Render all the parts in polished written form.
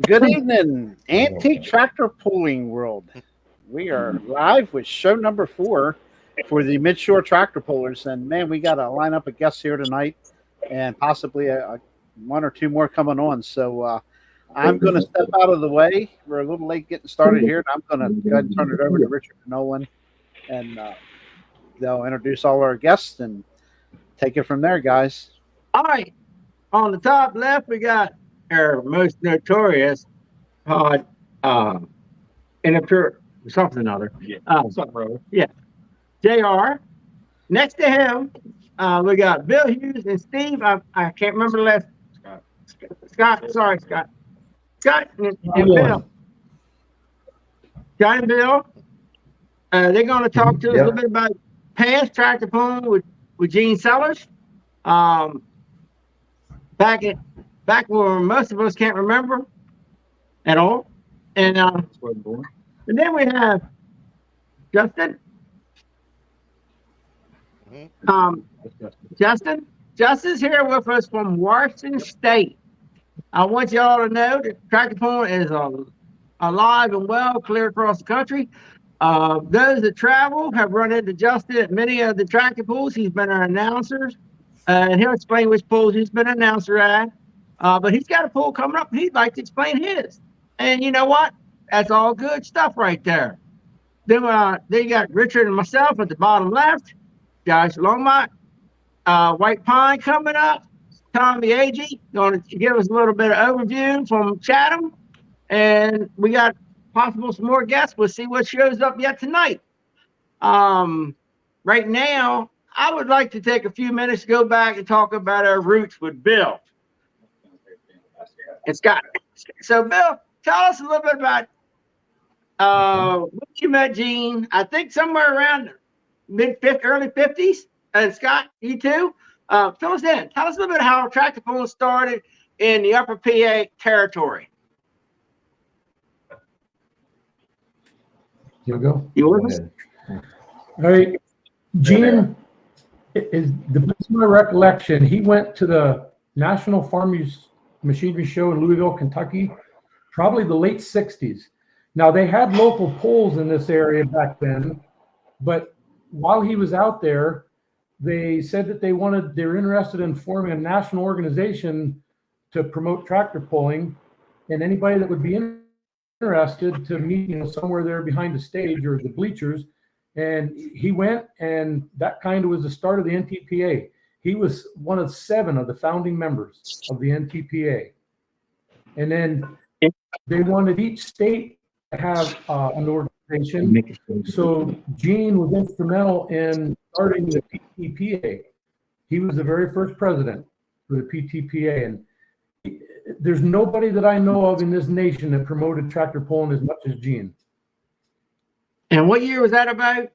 Good evening, Antique Tractor Pulling World. We are live with show number 4 for the MIDSHORE Tractor Pullers. And man, we got a lineup of guests here tonight and possibly one or two more coming on. So I'm going to step out of the way. We're a little late getting started here. And I'm going to go ahead and turn it over to Richard and Olan. And they'll introduce all our guests and take it from there, guys. All right. On the top left, we got our most notorious impure something or other. Yeah. JR. Next to him, we got Bill Hughes and Steve. I can't remember the last. Scott. Sorry, Scott. Scott and Bill. Scott and Bill. They're going to talk to us a little bit about past tractor pulling with Gene Sellers. Back where most of us can't remember at all. And then we have Justin. Justin's here with us from Washington State. I want y'all to know that tractor pulling is alive and well clear across the country. Those that travel have run into Justin at many of the tractor pulls. He's been our announcer, and he'll explain which pulls he's been an announcer at. But he's got a pull coming up, and he'd like to explain his. And you know what? That's all good stuff right there. Then you got Richard and myself at the bottom left. Josh Longmont, White Pine coming up. Tommy Agee going to give us a little bit of overview from Chatham. And we got possible some more guests. We'll see what shows up yet tonight. Right now, I would like to take a few minutes to go back and talk about our roots with Bill and Scott. So, Bill, tell us a little bit about when you met Gene. I think somewhere around early 50s. And Scott, you too. Fill us in. Tell us a little bit how tractor pulling started in the Upper PA territory. You go. You with us? All right. Gene, is the best of my recollection, he went to the National Farmers Machinery Show in Louisville, Kentucky, probably the late 60s. Now, they had local pulls in this area back then, but while he was out there, they said that they're interested in forming a national organization to promote tractor pulling, and anybody that would be interested to meet, somewhere there behind the stage or the bleachers. And he went, and that kind of was the start of the NTPA. He was one of 7 of the founding members of the NTPA. And then they wanted each state to have an organization. So Gene was instrumental in starting the PTPA. He was the very first president for the PTPA. And there's nobody that I know of in this nation that promoted tractor pulling as much as Gene. And what year was that about?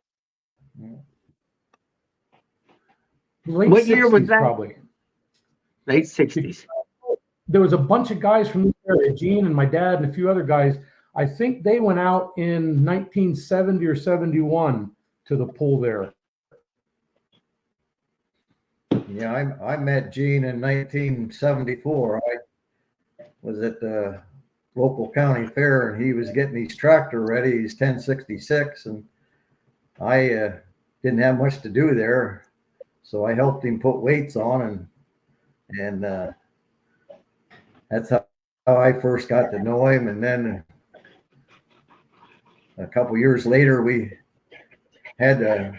Late What 60s, year was that? Probably. Late 60s. There was a bunch of guys from this area, Gene and my dad and a few other guys. I think they went out in 1970 or 71 to the pull there. Yeah, I met Gene in 1974. I was at the local county fair, and he was getting his tractor ready. He's 1066, and I didn't have much to do there, so I helped him put weights on, and that's how I first got to know him. And then a couple years later, we had a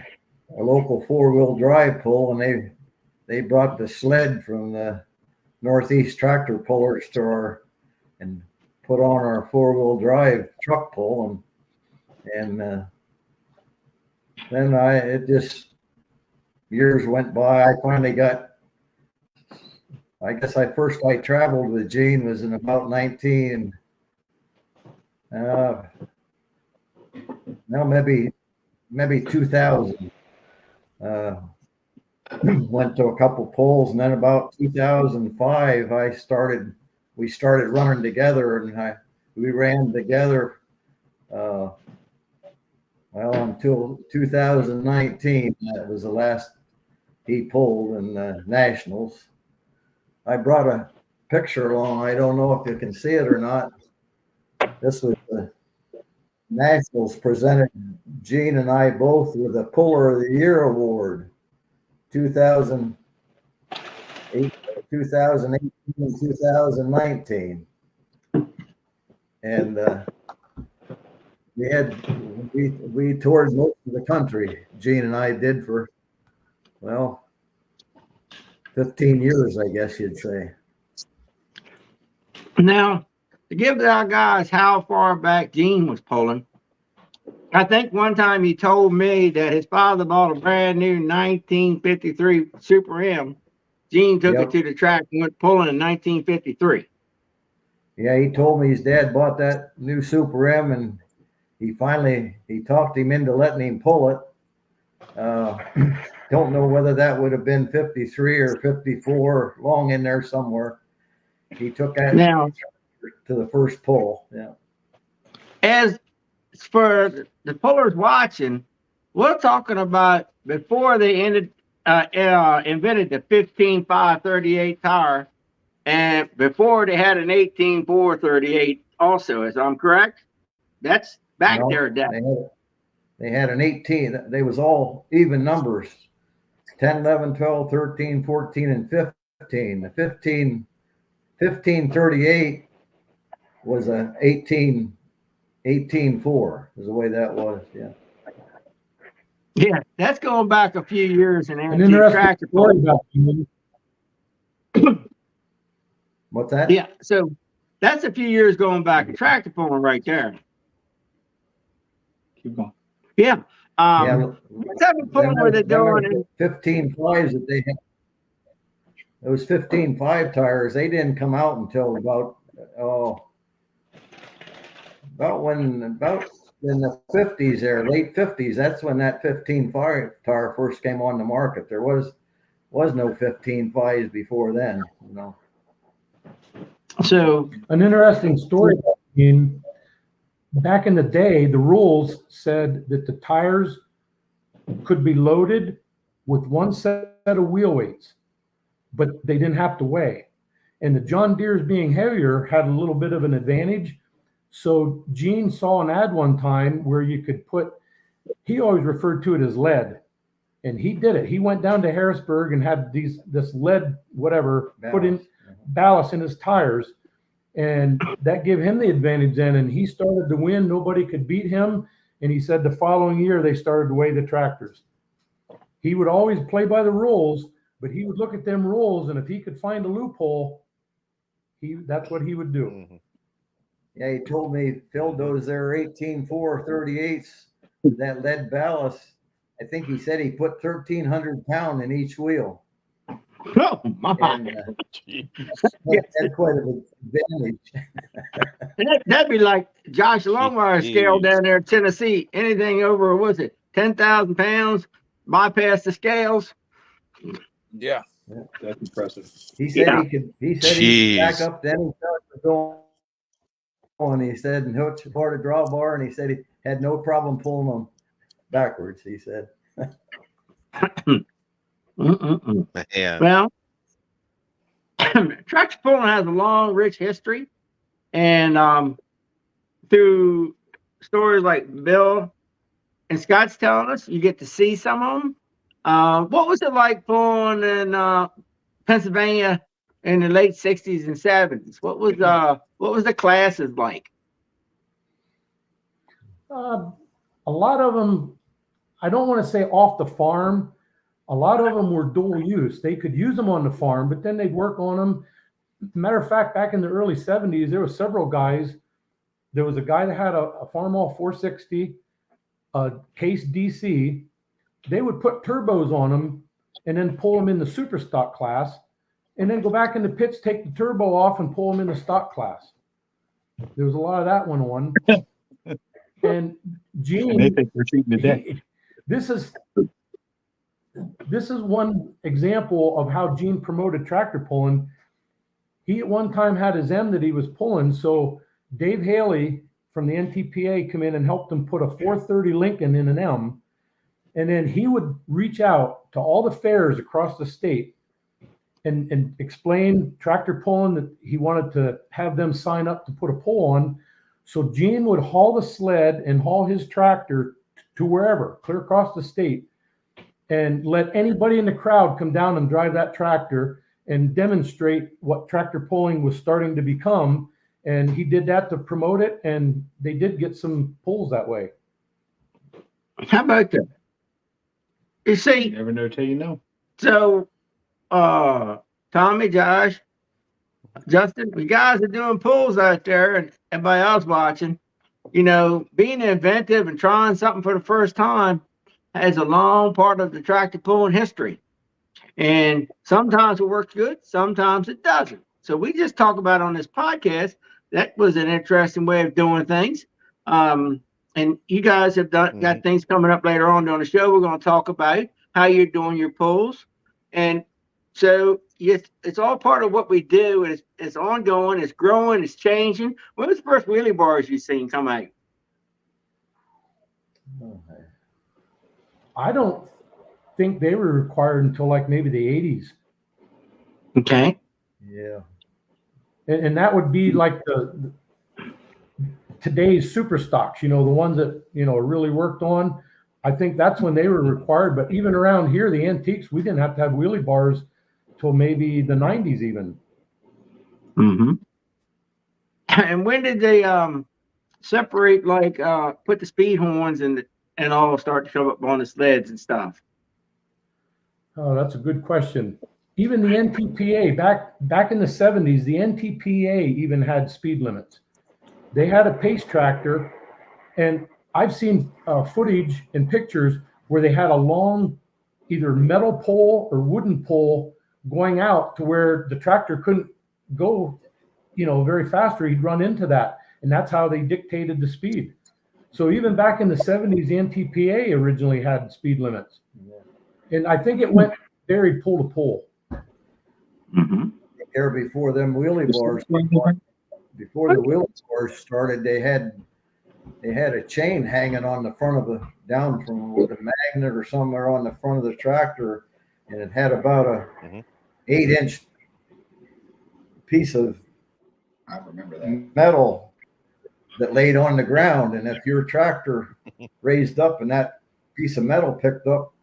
local 4-wheel drive pull, and they brought the sled from the Northeast Tractor Pullers store and put on our 4-wheel drive truck pull, and then years went by. I finally got, I guess I traveled with Gene was in about 19, maybe 2000. Went to a couple pulls, and then about 2005, we started running together, and we ran together until 2019. That was the last he pulled in the Nationals. I brought a picture along. I don't know if you can see it or not. this was the Nationals presented Gene and I both with a Puller of the Year award, 2008, 2018 and 2019. And we toured most of the country. Gene and I did for, well, 15 years, I guess you'd say. Now, to give our guys how far back Gene was pulling, I think one time he told me that his father bought a brand new 1953 Super M. Gene took it to the track and went pulling in 1953. Yeah, he told me his dad bought that new Super M, and he talked him into letting him pull it. Don't know whether that would have been 53 or 54, long in there somewhere. He took that now to the first pull. Yeah. As for the pullers watching, we're talking about before they invented the 15.538 tire, and before they had an 18.438 also, as I'm correct. That's back there, Dad. They had an 18. They was all even numbers, 10, 11, 12, 13, 14, and 15. The 1538 was a 18.4 is the way that was. Yeah. Yeah, that's going back a few years in An interesting story about you. What's that? Yeah, so that's a few years going back in tractor pulling right there. Keep going. Yeah. Yeah. What type of pulling were they doing? 15.5s that they had. Those 15.5 tires, they didn't come out until about in the 50s there, late 50s. That's when that 15.5 tire first came on the market. There was no 15.5s before then, you know. So an interesting story. Back in the day, the rules said that the tires could be loaded with one set of wheel weights, but they didn't have to weigh. And the John Deere's being heavier had a little bit of an advantage. So Gene saw an ad one time where you could he always referred to it as lead. And he did it. He went down to Harrisburg and had this lead, whatever, put in ballast in his tires. And that gave him the advantage then. And he started to win. Nobody could beat him. And he said the following year, they started to weigh the tractors. He would always play by the rules, but he would look at them rules. And if he could find a loophole, that's what he would do. Mm-hmm. Yeah, he told me he filled those there 18.438s with that lead ballast. I think he said he put 1,300 pounds in each wheel. Oh, my. And, that's quite an advantage. That'd be like Josh Longmire's scale down there in Tennessee. Anything over, what was it, 10,000 pounds, bypass the scales. Yeah, that's impressive. He said he could back up to any going. He said, and hook part of draw bar, and he said he had no problem pulling them backwards. He said. Yeah. Well, tractor pulling has a long, rich history, and through stories like Bill and Scott's telling us, you get to see some of them. What was it like pulling in Pennsylvania in the late '60s and '70s? What was the classes like? A lot of them, I don't want to say off the farm. A lot of them were dual use. They could use them on the farm, but then they'd work on them. Matter of fact, back in the early '70s, there were several guys. There was a guy that had a Farmall 460, a Case DC. They would put turbos on them and then pull them in the super stock class, and then go back in the pits, take the turbo off, and pull them in the stock class. There was a lot of that went on. And Gene, they think they're cheating the day. This is one example of how Gene promoted tractor pulling. He at one time had his M that he was pulling, so Dave Haley from the NTPA come in and helped him put a 430 Lincoln in an M, and then he would reach out to all the fairs across the state and explain tractor pulling, that he wanted to have them sign up to put a pull on. So Gene would haul the sled and haul his tractor to wherever, clear across the state, and let anybody in the crowd come down and drive that tractor and demonstrate what tractor pulling was starting to become. And he did that to promote it, and they did get some pulls that way. How about that? You see, Never know till you know. so Tommy, Josh, Justin, the guys are doing pulls out there, and everybody else watching, you know, being inventive and trying something for the first time has a long part of the tractor pulling history. And sometimes it works good, sometimes it doesn't. So we just talk about on this podcast. That was an interesting way of doing things. And you guys have got things coming up later on during the show. We're going to talk about how you're doing your pulls. And so it's all part of what we do. It's ongoing, it's growing, it's changing. When was the first wheelie bars you seen come out? I don't think they were required until like maybe the 80s. Okay. Yeah. And that would be like the today's super stocks, you know, the ones that, you know, are really worked on. I think that's when they were required. But even around here, the antiques, we didn't have to have wheelie bars till maybe the 90s even. Mm-hmm. And when did they separate, like put the speed horns and all start to show up on the sleds and stuff? Oh, that's a good question. Even the NTPA back in the 70s, the NTPA even had speed limits. They had a pace tractor, and I've seen footage and pictures where they had a long, either metal pole or wooden pole going out to where the tractor couldn't go, you know, very fast, or he'd run into that, and that's how they dictated the speed. So even back in the 70s, the NTPA originally had speed limits, and I think it went very pole to pole. Mm-hmm. There before them wheelie bars. Before the wheelie bars started, they had a chain hanging on the front of down from with a magnet or somewhere on the front of the tractor, and it had about a 8-inch piece of metal that laid on the ground, and if your tractor raised up and that piece of metal picked up,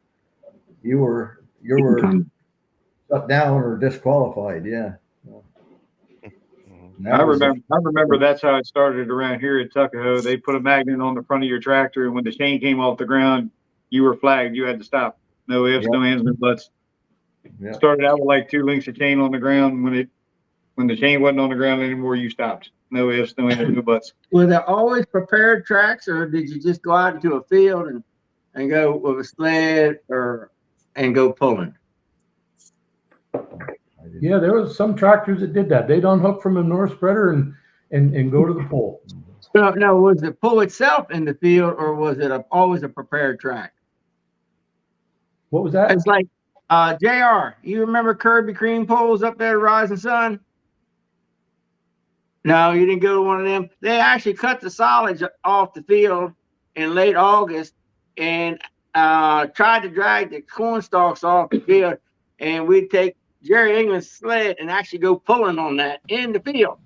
you were shut down or disqualified. Yeah. I remember that's how it started around here at Tuckahoe. They put a magnet on the front of your tractor, and when the chain came off the ground, you were flagged. You had to stop. No ifs, no ands, no buts. Yep. Started out with like 2 links of chain on the ground. When the chain wasn't on the ground anymore, you stopped. No ifs, no ands, no buts. Were there always prepared tracks, or did you just go out into a field and go with a sled and go pulling? Yeah, there was some tractors that did that. They'd unhook from a north spreader and go to the pole. No, was the pull itself in the field, or was it always a prepared track? What was that? It's like JR, you remember Kirby Cream Poles up there at Rising Sun? No, you didn't go to one of them. They actually cut the solids off the field in late August and tried to drag the corn stalks off the field, and we'd take Jerry England's sled and actually go pulling on that in the field.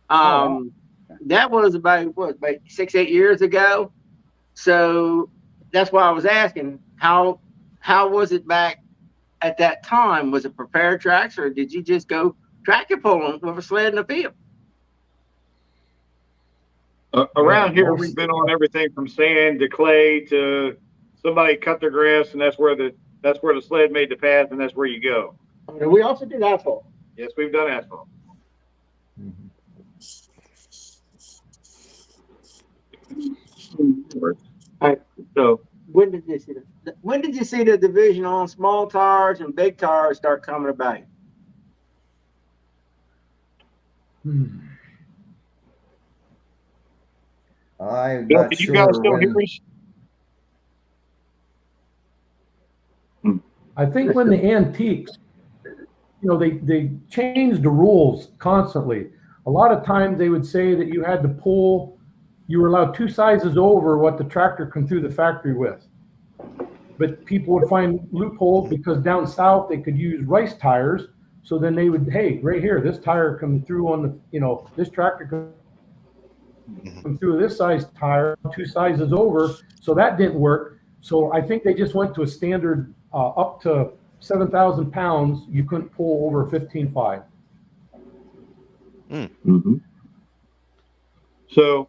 That was about 6-8 years ago. So that's why I was asking, how was it back at that time? Was it prepared tracks, or did you just go tractor pulling with a sled in the field? Around here, we've been on everything from sand to clay to somebody cut their grass, and that's where the sled made the path, and that's where you go. And we also did asphalt. Yes, we've done asphalt. All right. So When did you see the division on small tires and big tires start coming about? I'm Bill, not can you sure guys still hear when. us? I think when the antiques, you know, they changed the rules constantly. A lot of times they would say that you had to pull, you were allowed 2 sizes over what the tractor come through the factory with. But people would find loopholes because down south they could use rice tires. So then they would, hey, right here, this tire comes through on the, you know, this tractor comes through this size tire, 2 sizes over, so that didn't work. So I think they just went to a standard up to 7,000 pounds. You couldn't pull over 15.5. So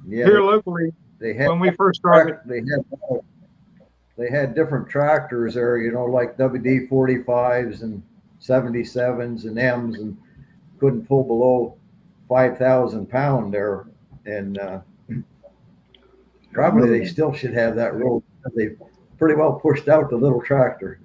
Yeah, here locally, they had when we first started, they had different tractors there, you know, like WD 45s and 77s and M's, and couldn't pull below 5,000 pound there. And probably they still should have that rule. They pretty well pushed out the little tractor.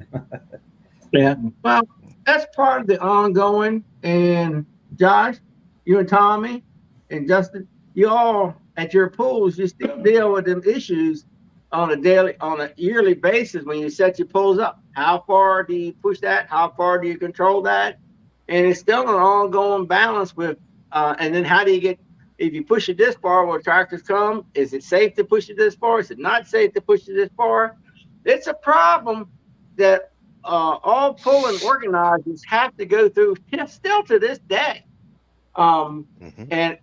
Yeah. Well, that's part of the ongoing. And Josh, you and Tommy and Justin, you all at your pools, you still deal with them issues on a yearly basis when you set your pools up. How far do you push that? How far do you control that? And it's still an ongoing balance with, and then how do you get, if you push it this far, will tractors come? Is it safe to push it this far? Is it not safe to push it this far? It's a problem that all pulling organizers have to go through still to this day. And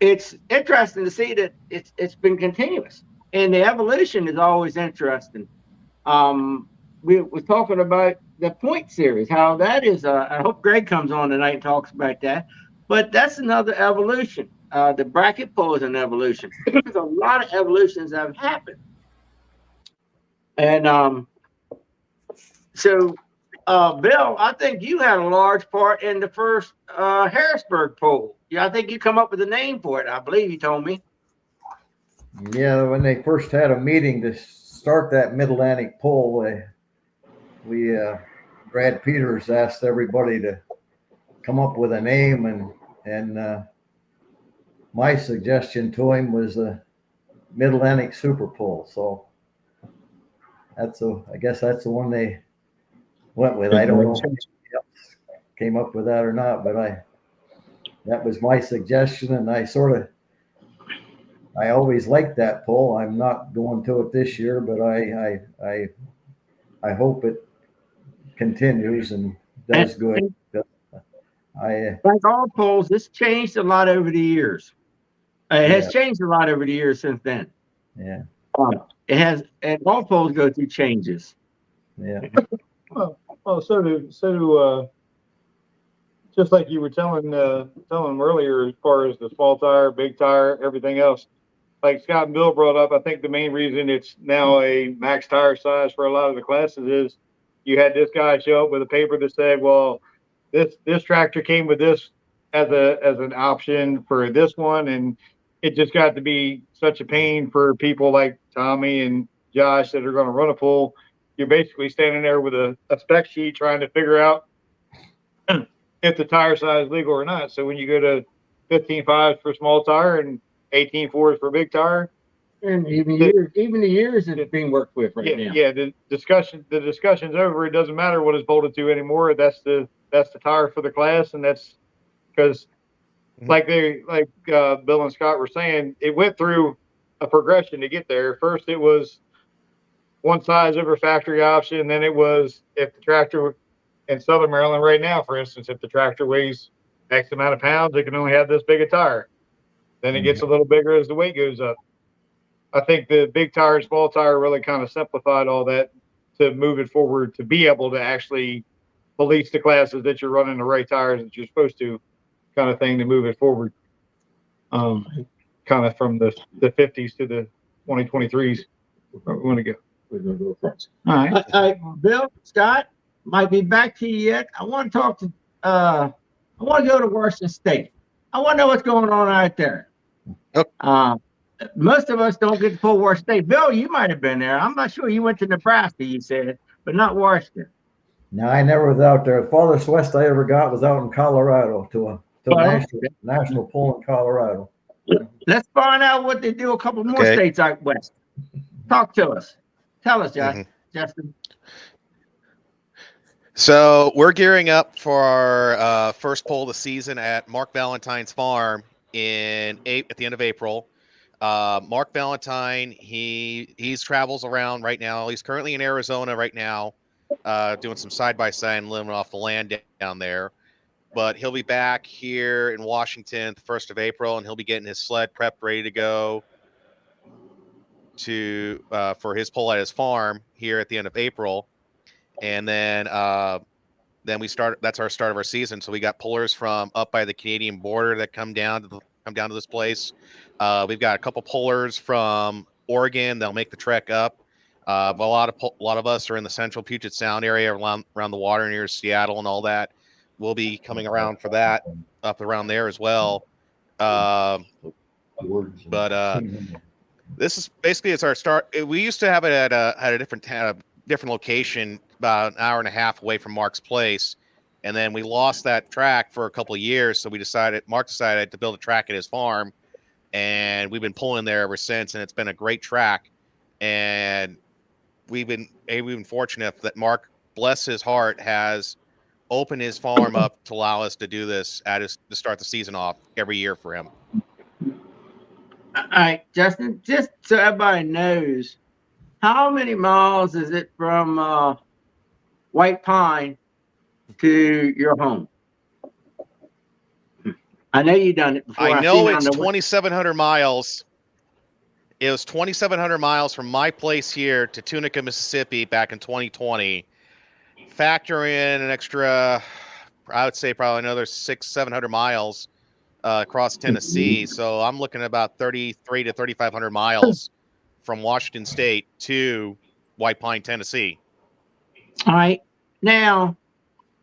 it's interesting to see that it's been continuous, and the evolution is always interesting. We were talking about the point series, how that is. I hope Greg comes on tonight and talks about that. But that's another evolution. The bracket pull is an evolution. There's a lot of evolutions that have happened, and so. Bill, I think you had a large part in the first Harrisburg poll. Yeah, I think you come up with a name for it. I believe you told me. Yeah, when they first had a meeting to start that Mid-Atlantic poll, Brad Peters asked everybody to come up with a name, and my suggestion to him was the Mid-Atlantic Super Poll. So I guess that's the one they went with. I don't know if anybody else came up with that or not, but that was my suggestion, and I always liked that poll. I'm not going to it this year, but I hope it continues and does good. Like all polls, it's changed a lot over the years. It has changed a lot over the years since then. Yeah. It has, and all polls go through changes. Yeah. Well, so do just like you were telling them earlier, as far as the small tire, big tire, everything else. Like Scott and Bill brought up, I think the main reason it's now a max tire size for a lot of the classes is you had this guy show up with a paper that said, well, this tractor came with this as an option for this one, and it just got to be such a pain for people like Tommy and Josh that are going to run a pool. You're basically standing there with a spec sheet trying to figure out if the tire size is legal or not. So when you go to 15.5 for small tire and 18.4 for big tire, and even the years that it's being worked with right now. Yeah, the discussion's over. It doesn't matter what it's bolted to anymore. That's the tire for the class, and that's because like Bill and Scott were saying, it went through a progression to get there. First, it was one size over factory option. Then it was if the tractor in Southern Maryland right now, for instance, if the tractor weighs X amount of pounds, it can only have this big a tire. Then it gets a little bigger as the weight goes up. I think the big tire and small tire really kind of simplified all that to move it forward to be able to actually police the classes that you're running the right tires that you're supposed to, kind of thing, to move it forward. Kind of from the 50s to the 2023s. Where we want to go. We're going to go first. All right. Bill, Scott, might be back to you yet. I want to talk to, I want to go to Washington State. I want to know what's going on out there. Okay. Most of us don't get to pull Washington State. Bill, you might have been there. I'm not sure. You went to Nebraska, you said, but not Washington. No, I never was out there. The farthest west I ever got was out in Colorado to a national poll in Colorado. Let's find out what they do a couple more states out west. Talk to us. Tell us, Justin. So we're gearing up for our first poll of the season at Mark Valentine's farm at the end of April. Mark Valentine, he travels around right now. He's currently in Arizona right now, doing some side-by-side and living off the land down there. but he'll be back here in Washington the 1st of April, and he'll be getting his sled prepped, ready to go to for his pull at his farm here at the end of April. And then we start. That's our start of our season. So we got pullers from up by the Canadian border that come down to this place. We've got a couple pullers from Oregon. They'll make the trek up. But a lot of us are in the central Puget Sound area, around the water near Seattle and all that. We'll be coming around for that up around there as well. This is basically it's our start. We used to have it at a different location, about an hour and a half away from Mark's place, and then we lost that track for a couple of years. So Mark decided to build a track at his farm, and we've been pulling there ever since. And it's been a great track, and we've been fortunate that Mark, bless his heart, has opened his farm up to allow us to do this to start the season off every year for him. All right, Justin, just so everybody knows, how many miles is it from White Pine to your home? I know you've done it before. I know it's 2,700 miles. It was 2,700 miles from my place here to Tunica, Mississippi back in 2020. Factor in an extra, I would say probably another 600-700 miles across Tennessee. So I'm looking at about 3,300 to 3,500 miles from Washington State to White Pine, Tennessee. All right. Now,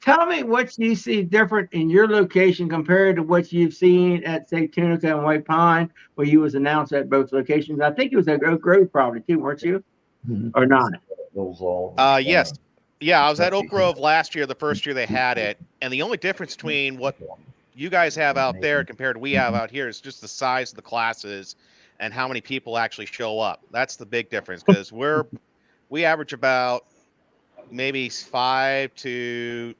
tell me what you see different in your location compared to what you've seen at, say, Tunica and White Pine, where you was announced at both locations. I think it was at Oak Grove probably too, weren't you? Or not? Yes. Yeah, I was at Oak Grove last year, the first year they had it. And the only difference between what you guys have out there compared to we have out here is just the size of the classes and how many people actually show up. That's the big difference, because we average about maybe 5 to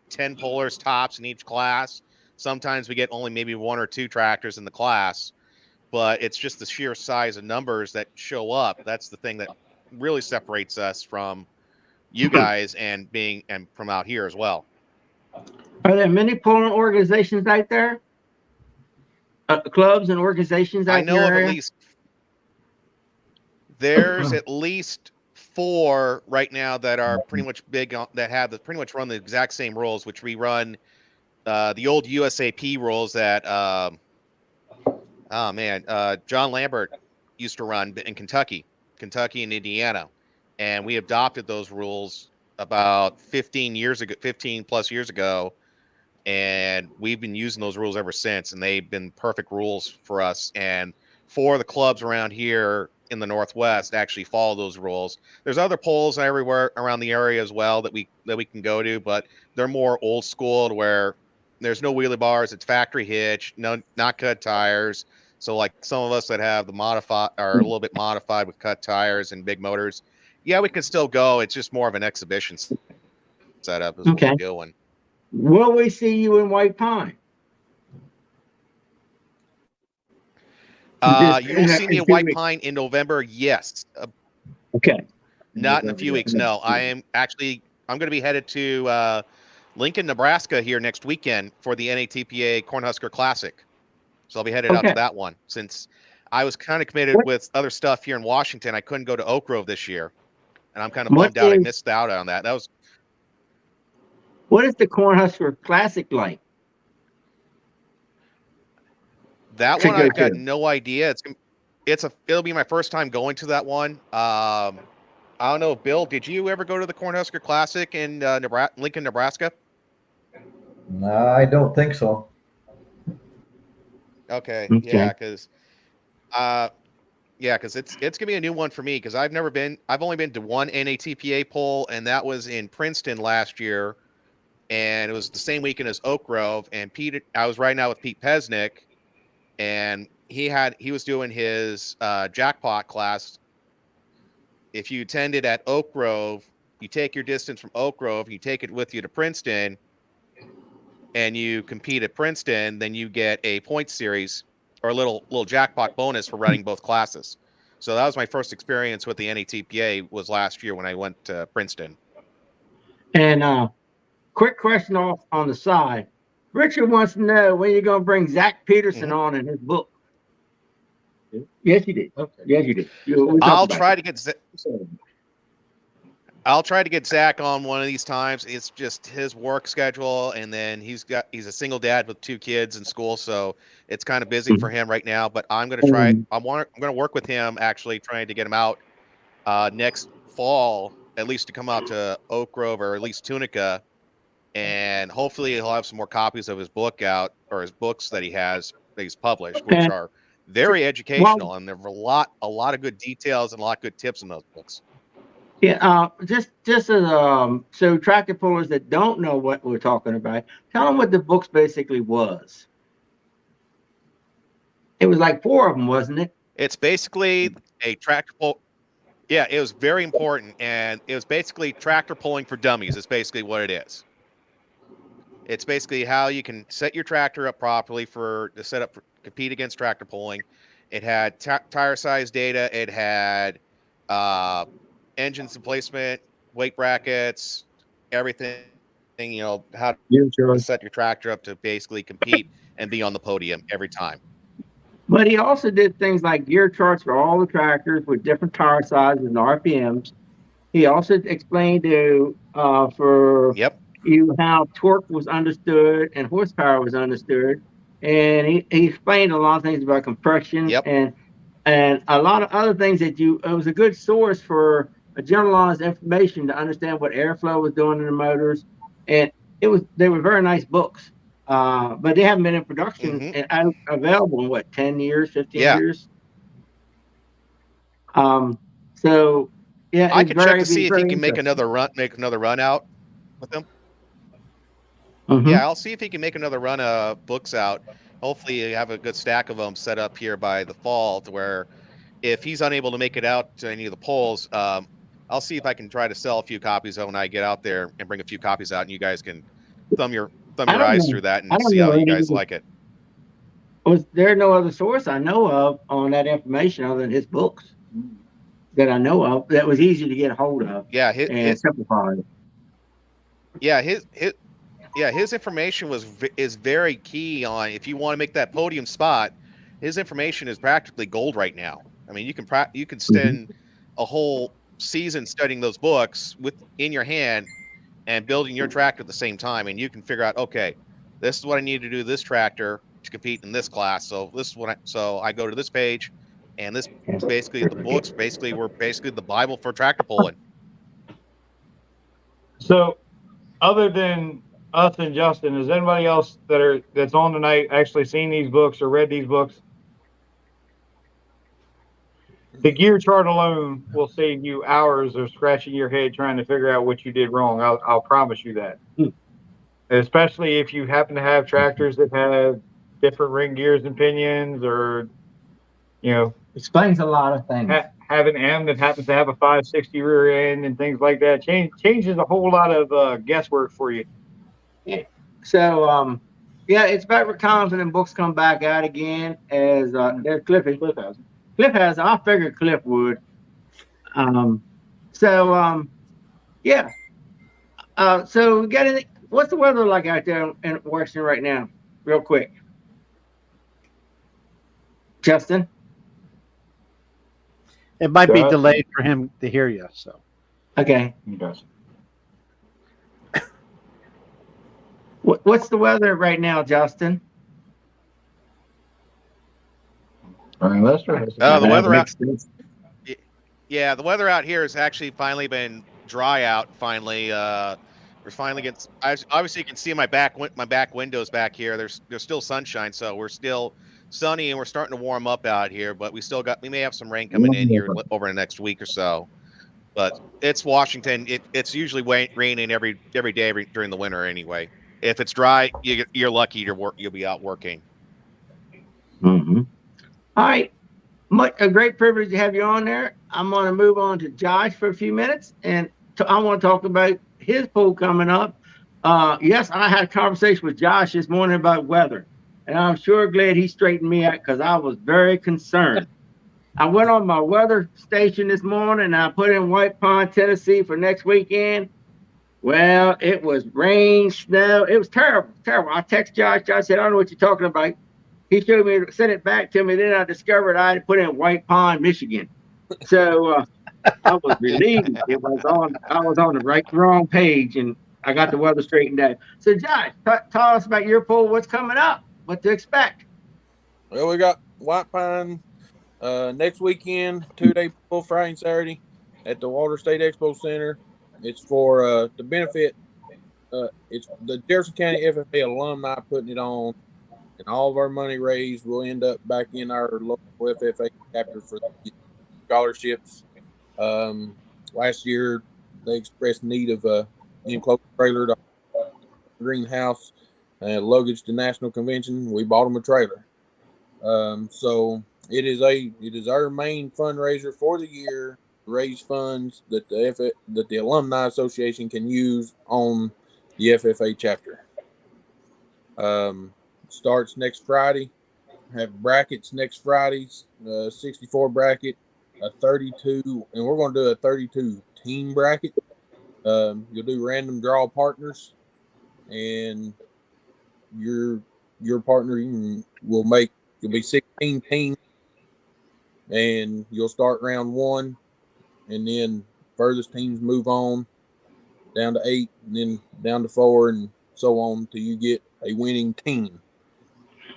10 pullers tops in each class. Sometimes we get only maybe 1 or 2 tractors in the class, but it's just the sheer size of numbers that show up. That's the thing that really separates us from you guys and from out here as well. Are there many pulling organizations out there? Clubs and organizations out there? I know of there's at least 4 right now that are pretty much big that have pretty much run the exact same rules, which we run the old USAP rules that John Lambert used to run in Kentucky and Indiana, and we adopted those rules about 15 plus years ago, and we've been using those rules ever since, and they've been perfect rules for us. And 4 of the clubs around here in the Northwest actually follow those rules. There's other polls everywhere around the area as well that we can go to, but they're more old school, to where there's no wheelie bars, it's factory hitch, not cut tires. So like some of us that have the modified are a little bit modified with cut tires and big motors, yeah, we can still go. It's just more of an exhibition setup is what we're doing. Will we see you in White Pine? You'll see me in White Pine in November, yes. Okay. Not in a few weeks, no. I'm going to be headed to Lincoln, Nebraska here next weekend for the NATPA Cornhusker Classic. So I'll be headed out to that one. Since I was kind of committed with other stuff here in Washington, I couldn't go to Oak Grove this year. And I'm kind of bummed out. I missed out on that. What is the Cornhusker Classic like? That one I've got no idea. It'll be my first time going to that one. I don't know, Bill, did you ever go to the Cornhusker Classic in Lincoln, Nebraska? No, I don't think so. Okay. Yeah, because it's gonna be a new one for me, because I've only been to one NATPA poll, and that was in Princeton last year, and it was the same weekend as Oak Grove. And I was riding out with Pete Pesnick, and he was doing his jackpot class. If you attended at Oak Grove, you take your distance from Oak Grove, you take it with you to Princeton, and you compete at Princeton, then you get a point series or a little jackpot bonus for running both classes. So that was my first experience with the NATPA, was last year when I went to Princeton. And quick question off on the side. Richard wants to know when you're going to bring Zach Peterson on in his book. Yes, you did. Okay. Yes, you did. I'll try to get Zach on one of these times. It's just his work schedule, and then he's a single dad with 2 kids in school, so it's kind of busy for him right now. But I'm going to try. I'm going to work with him, actually trying to get him out next fall, at least to come out to Oak Grove or at least Tunica, and hopefully he'll have some more copies of his book out, or his books that he's published, which are very educational, and there are a lot of good details and a lot of good tips in those books. Yeah, just as so tractor pullers that don't know what we're talking about, tell them what the books basically was. It was like 4 of them, wasn't it? It's basically a tractor pull. Yeah, it was very important, and it was basically tractor pulling for dummies. Is basically what it is. It's basically how you can set your tractor up properly to compete against tractor pulling. It had tire size data. It had engines and placement, weight brackets, everything. How to set your tractor up to basically compete and be on the podium every time. But he also did things like gear charts for all the tractors with different tire sizes and RPMs. He also explained for you how torque was understood and horsepower was understood, and he explained a lot of things about compression and a lot of other things that it was a good source for a generalized information to understand what airflow was doing in the motors, and they were very nice books, but they haven't been in production and available in 10 years, 15 years. So yeah, I can check to see if he can make another run out with them. Yeah, I'll see if he can make another run of books out. Hopefully you have a good stack of them set up here by the fall, to where if he's unable to make it out to any of the polls, I'll see if I can try to sell a few copies when I get out there and bring a few copies out, and you guys can thumb your eyes through that and see how you guys like it. Was there no other source I know of on that information other than his books that I know of that was easy to get a hold of? Yeah, and simplified. Yeah, his information is very key on, if you want to make that podium spot. His information is practically gold right now. I mean, you can spend a whole season studying those books in your hand and building your tractor at the same time, and you can figure out, okay, this is what I need to do this tractor to compete in this class. So this is so I go to this page, and this basically the books were basically the Bible for tractor pulling. So, other than us and Justin, is anybody else that's on tonight actually seen these books or read these books? The gear chart alone will save you hours of scratching your head trying to figure out what you did wrong. I'll promise you that. Especially if you happen to have tractors that have different ring gears and pinions, or explains a lot of things. Have an M that happens to have a 560 rear end and things like that. Changes a whole lot of guesswork for you. Yeah. So it's very confident books come back out again as Cliff has. I figured Cliff would. So we got anything. What's the weather like out there in Washington right now? Real quick, Justin. It might be delayed for him to hear you. So okay. He does. What's the weather right now, Justin? The weather out. Yeah, the weather out here has actually finally been dry out. Finally, we're finally getting. Obviously, you can see my back windows back here. There's still sunshine, so we're still sunny and we're starting to warm up out here. But we may have some rain coming in here over the next week or so. But it's Washington. It's usually raining every day during the winter anyway. If it's dry, you're lucky. You'll be out working. Mm-hmm. All right. A great privilege to have you on there. I'm going to move on to Josh for a few minutes, and I want to talk about his poll coming up. Yes, I had a conversation with Josh this morning about weather, and I'm sure glad he straightened me out because I was very concerned. I went on my weather station this morning, and I put in White Pond, Tennessee for next weekend, Well, it was rain, snow. It was terrible, terrible. I texted Josh. Josh said, I don't know what you're talking about. He showed me, sent it back to me. Then I discovered I had put in White Pond, Michigan. So I was relieved. I was on the wrong page, and I got the weather straightened out. So, Josh, tell us about your pool. What's coming up? What to expect? Well, we got White Pine next weekend, 2-day pool, Friday and Saturday at the Walter State Expo Center. It's for the benefit. It's the Jefferson County FFA alumni putting it on, and all of our money raised will end up back in our local FFA chapter for the scholarships. Last year they expressed need of a enclosed trailer to greenhouse and luggage to national convention. We bought them a trailer. So it is our main fundraiser for the year. Raise funds that the Alumni Association can use on the FFA chapter. Starts next Friday. Have brackets next Friday. 64 bracket, a 32, and we're going to do a 32 team bracket. You'll do random draw partners, and your partner will make. You'll be 16 teams, and you'll start round 1, and then furthest teams move on down to 8, and then down to 4, and so on till you get a winning team.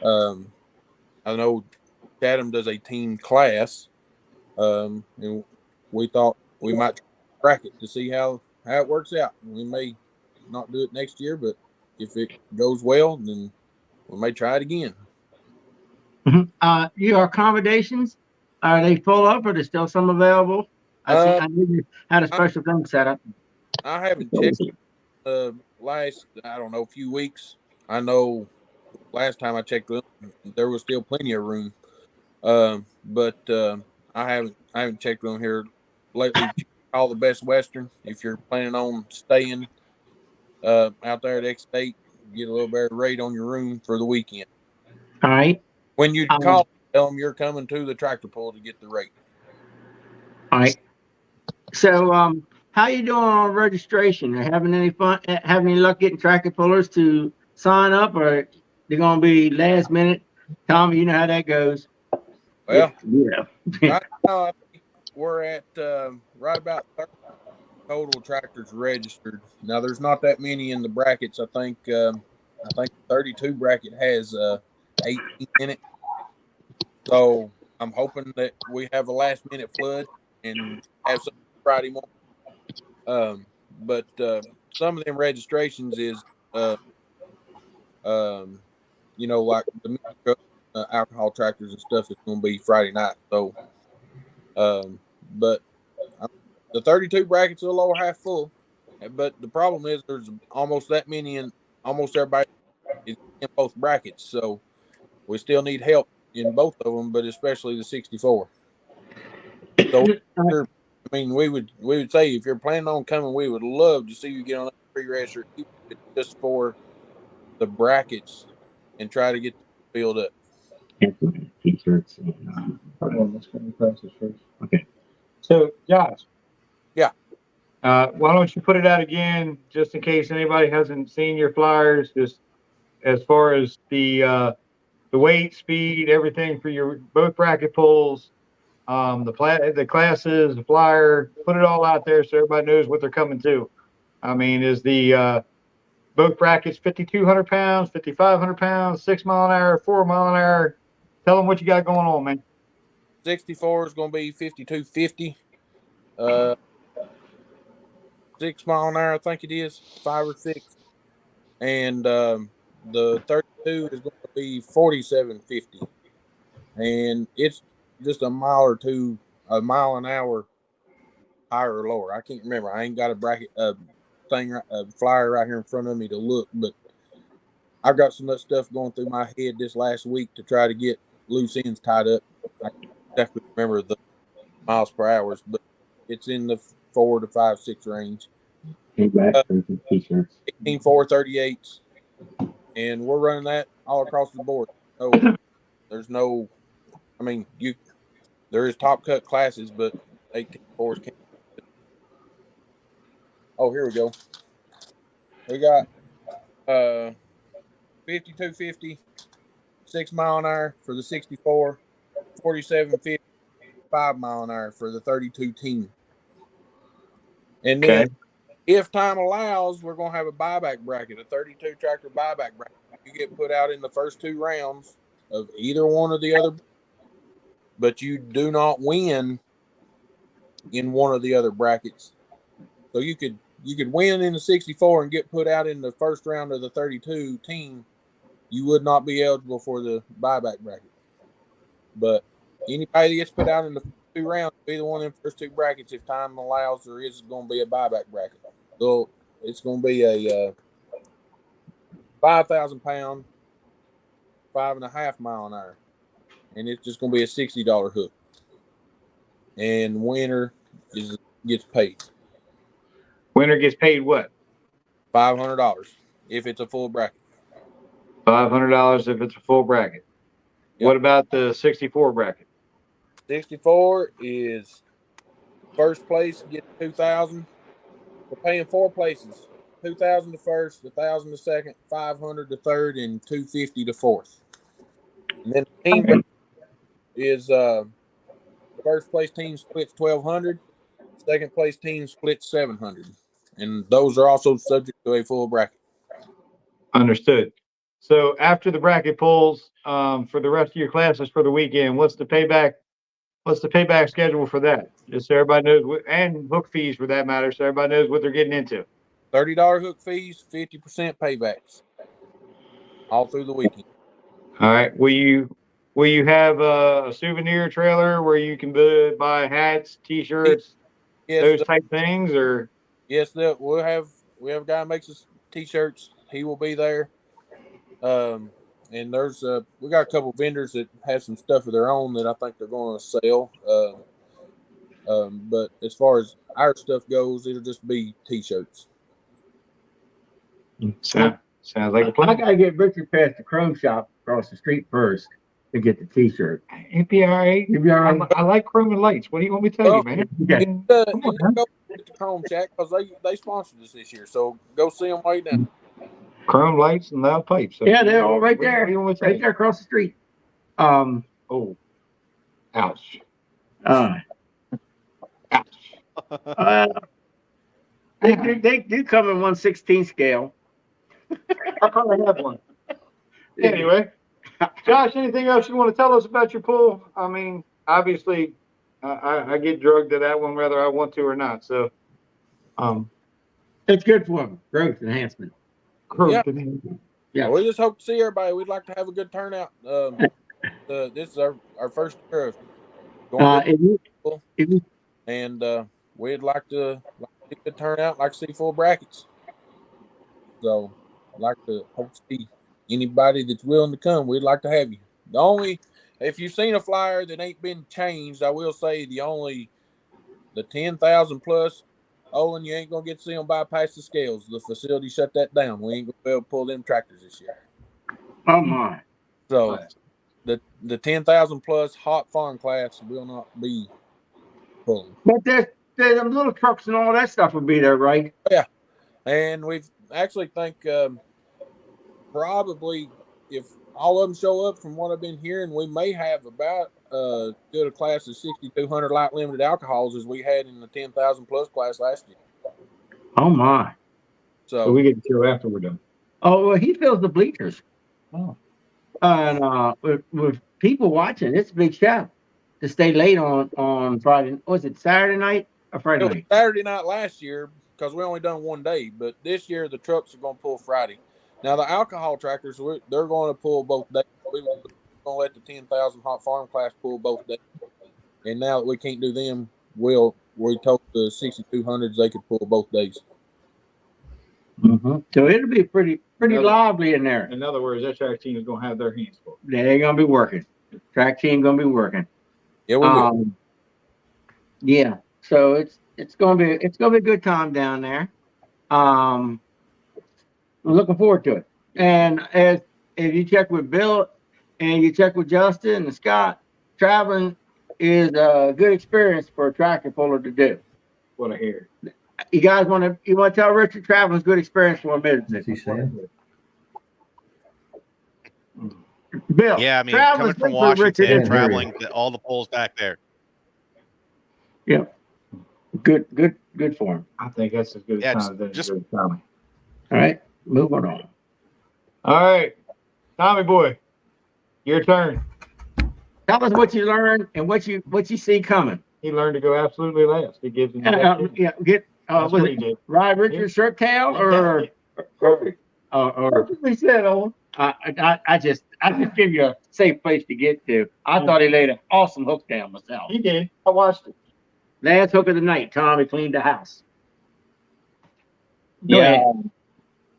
I know Chatham does a team class, and we thought we might bracket to see how it works out. We may not do it next year, but if it goes well, then we may try it again. Your accommodations, are they full up, or there's still some available? I knew you had a special thing set up. I haven't checked last, I don't know, few weeks. I know last time I checked them, there was still plenty of room. But I haven't checked them here lately. All the Best Western. If you're planning on staying out there at X8, get a little better rate on your room for the weekend. All right. When you call, tell them you're coming to the tractor pull to get the rate. All right. So, how you doing on registration? Are having any fun? Having any luck getting tractor pullers to sign up, or they're gonna be last minute? Tommy, you know how that goes. Well, yeah. Right now I think we're at right about 30 total tractors registered. Now there's not that many in the brackets. I think the 32 bracket has 18 in it. So I'm hoping that we have a last minute flood and have some Friday morning. But some of them registrations is like the alcohol tractors and stuff is going to be Friday night. So, but the 32 brackets are a lower half full. But the problem is there's almost that many, and almost everybody is in both brackets. So we still need help in both of them, but especially the 64. So, we would say if you're planning on coming, we would love to see you get on that pre-register just for the brackets and try to get filled up. T-shirts. Okay. So, Josh. Yeah. Why don't you put it out again, just in case anybody hasn't seen your flyers, just as far as the weight, speed, everything for your both bracket pulls, the classes, the flyer, put it all out there so everybody knows what they're coming to. I mean, is the both brackets 5,200 pounds, 5,500 pounds, 6 mile an hour, 4 mile an hour? Tell them what you got going on, man. 64 is going to be 5,250. 6 mile an hour, I think it is, 5 or 6. And the 32 is going to be 4,750. And it's just a mile an hour higher or lower. I can't remember. I ain't got a bracket flyer right here in front of me to look, but I've got so much stuff going through my head this last week to try to get loose ends tied up. I can't exactly remember the miles per hour, but it's in the 4 to 5, 6 range. 18 438s, and we're running that all across the board. So there's no, there is top cut classes, but 18 4s can't. Oh, here we go. We got 5250, 6 mile an hour for the 64, 4750, 5 mile an hour for the 32 team. And then, if time allows, we're going to have a buyback bracket, a 32 tractor buyback bracket. You get put out in the first 2 rounds of either one or the other, but you do not win in one of the other brackets. So you could win in the 64 and get put out in the first round of the 32 team. You would not be eligible for the buyback bracket. But anybody that gets put out in the 2 rounds, either one of the first 2 brackets, if time allows, there is going to be a buyback bracket. So it's going to be a 5,000 pound, 5.5 mile an hour, and it's just going to be a $60 hook. And winner gets paid. Winner gets paid what? $500 if it's a full bracket. $500 if it's a full bracket. Yep. What about the 64 bracket? 64 is first place gets 2,000. We're paying 4 places: 2,000 to first, 1,000 to second, 500 to third, and 250 to fourth. And then the team bracket is the first place team splits 1,200, second place team splits 700, and those are also subject to a full bracket. Understood. So after the bracket pulls for the rest of your classes for the weekend, what's the payback? What's the payback schedule for that? Just so everybody knows, and hook fees for that matter, so everybody knows what they're getting into. $30 hook fees, 50% paybacks, all through the weekend. All right. Will you have a souvenir trailer where you can buy hats, T-shirts, those type things, or? Yes, we have a guy that makes us T-shirts. He will be there. And there's we got a couple vendors that have some stuff of their own that I think they're going to sell. But as far as our stuff goes, it'll just be T-shirts. Sounds like a plan. I gotta get Richard past the Chrome shop across the street first to get the T-shirt. It'd be all right. You'll be all right. I like Chrome and Lights. What do you want me to tell you, man? Okay. And go to the Chrome Shack because they sponsored us this year. So go see them while you're down. Chrome Lights and loud pipes. So Yeah, they're all right there. What do you want me to tell Right you? there across the street. Oh, ouch. Ouch. They do come in 1/16 scale. I probably have one. Anyway, Josh, anything else you want to tell us about your pool? I mean, obviously, I get drugged to that one whether I want to or not. So, It's good for them. Growth enhancement. Yeah, we just hope to see everybody. We'd like to have a good turnout. This is our first year of going and we'd like to see a good turnout, like to see full brackets. So I'd like to hope to see anybody that's willing to come. We'd like to have you. If you've seen a flyer that ain't been changed, I will say the 10,000 plus. Olan, you ain't gonna get to see them bypass the scales. The facility shut that down. We ain't gonna be able to pull them tractors this year. Oh my! So the 10,000 plus hot farm class will not be pulling. But there's them little trucks and all that stuff will be there, right? Yeah, and we've actually think probably if all of them show up, from what I've been hearing, we may have about good a class of 6,200 light limited alcohols as we had in the 10,000 plus class last year. Oh my! So we get to chill after we're done. Oh, well, he fills the bleachers. Oh. And with people watching, it's a big show to stay late on Friday. Was it Saturday night or Friday it was night? Saturday night last year because we only done one day, but this year the trucks are going to pull Friday. Now the alcohol tractors, they're going to pull both days. We're going to let the 10,000 hot farm class pull both days. And now that we can't do them, we told the 6,200s they could pull both days. Mm-hmm. So it'll be pretty lively in there. In other words, that track team is going to have their hands full. They're going to be working. Track team going to be working. Yeah, we will. Yeah. So it's going to be a good time down there. I'm looking forward to it. And if you check with Bill and you check with Justin and Scott, traveling is a good experience for a tractor puller to do. What I hear. You guys want to tell Richard traveling's good experience for a minute? What's he saying? Bill. Yeah, I mean, traveling's coming from good for Richard, Washington, isn't it? traveling to all the polls back there. Yeah. Good for him. I think that's as good Yeah, as time just- as Tommy. All right, moving on. All right, Tommy boy, your turn. Tell us what you learned and what you see coming. He learned to go absolutely last. He gives him. Get That's was what he it did. Ride Richard's shirt tail or He said, "Oh, I just give you a safe place to get to. I thought he laid an awesome hook down myself. he did. I watched it." Last hook of the night, Tommy cleaned the house. Go Yeah, ahead.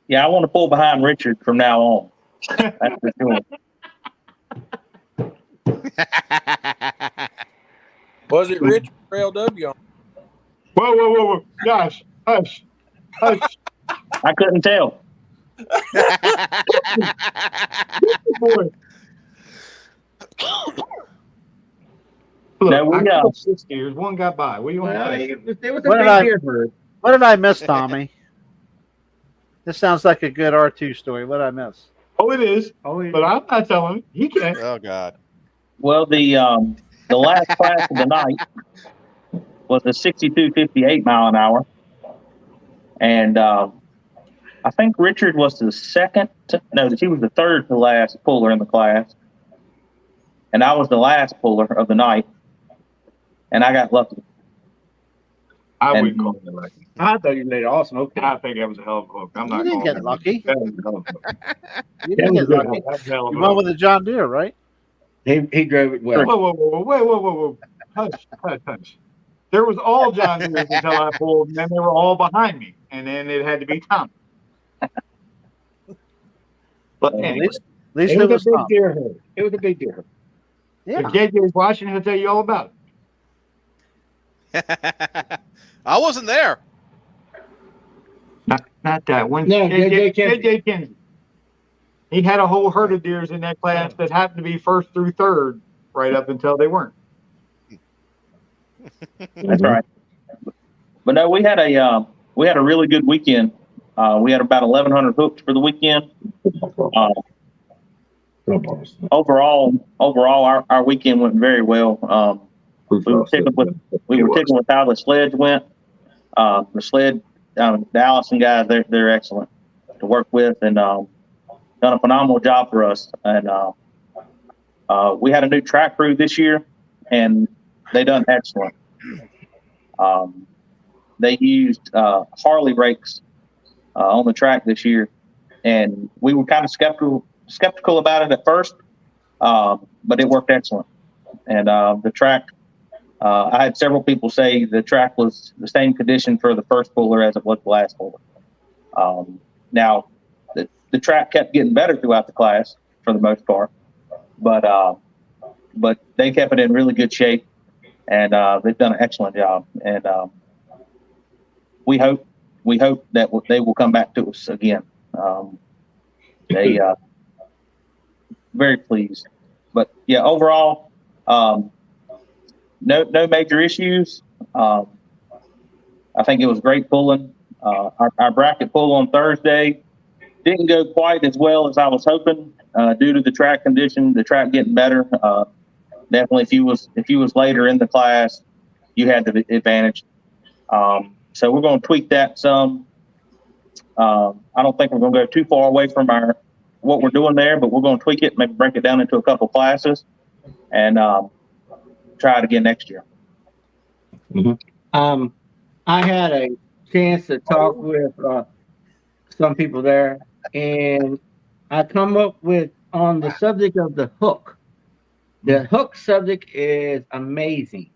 yeah. I want to pull behind Richard from now on. That's for sure. Was it Richard or LW on? Whoa! Gosh, hush. I couldn't tell. Boy. Look, No, we, I killed 6 deers. One got by. What do you want Well, to say? there was a What did big I- deer bird. What did I miss, Tommy? This sounds like a good R2 story. What did I miss? Oh, it is. Oh, But I'm not telling him. He can't. Oh God. Well, the last class of the night was a 62.58 mile an hour, and I think Richard was the he was the third to last puller in the class, and I was the last puller of the night, and I got lucky. I And- wouldn't call it lucky. I thought you laid an awesome hook. I think that was a hell of a hook. I'm You not didn't calling get it lucky. That was a hell of a hook. You didn't get lucky. That was a hell of You a went hook. with a John Deere, right? He drove it well. Whoa. Hush. There was all John Deere's until I pulled, and then they were all behind me. And then it had to be Tom. But At anyway, least It it was was a big Tom. deer hook. It was a big deer hook. Yeah. if JJ's watching, he'll tell you all about it. I wasn't there. Not that one. No, JJ Kinsey. JJ Kinsey. He had a whole herd of deers in that class that happened to be first through third, right up until they weren't. That's right. But no, we had a really good weekend. We had about 1,100 hooks for the weekend. Overall, our weekend went very well. We were tickled with how the sleds went. The sled, the Allison guys, they're excellent to work with, and done a phenomenal job for us. And we had a new track crew this year, and they done excellent. They used Harley rakes on the track this year, and we were kind of skeptical about it at first, but it worked excellent. And the track, I had several people say the track was the same condition for the first puller as it was the last puller. Now, the track kept getting better throughout the class for the most part, but they kept it in really good shape, and they've done an excellent job. And we hope that they will come back to us again. They very pleased, but yeah, overall, no major issues. I think it was great pulling. Our bracket pull on Thursday didn't go quite as well as I was hoping due to the track condition, the track getting better. Definitely, if you was later in the class, you had the advantage. So we're going to tweak that some. I don't think we're going to go too far away from what we're doing there, but we're going to tweak it, maybe break it down into a couple classes, and try it again next year. I had a chance to talk with some people there, and I come up with on the subject of the hook. The hook subject is amazing.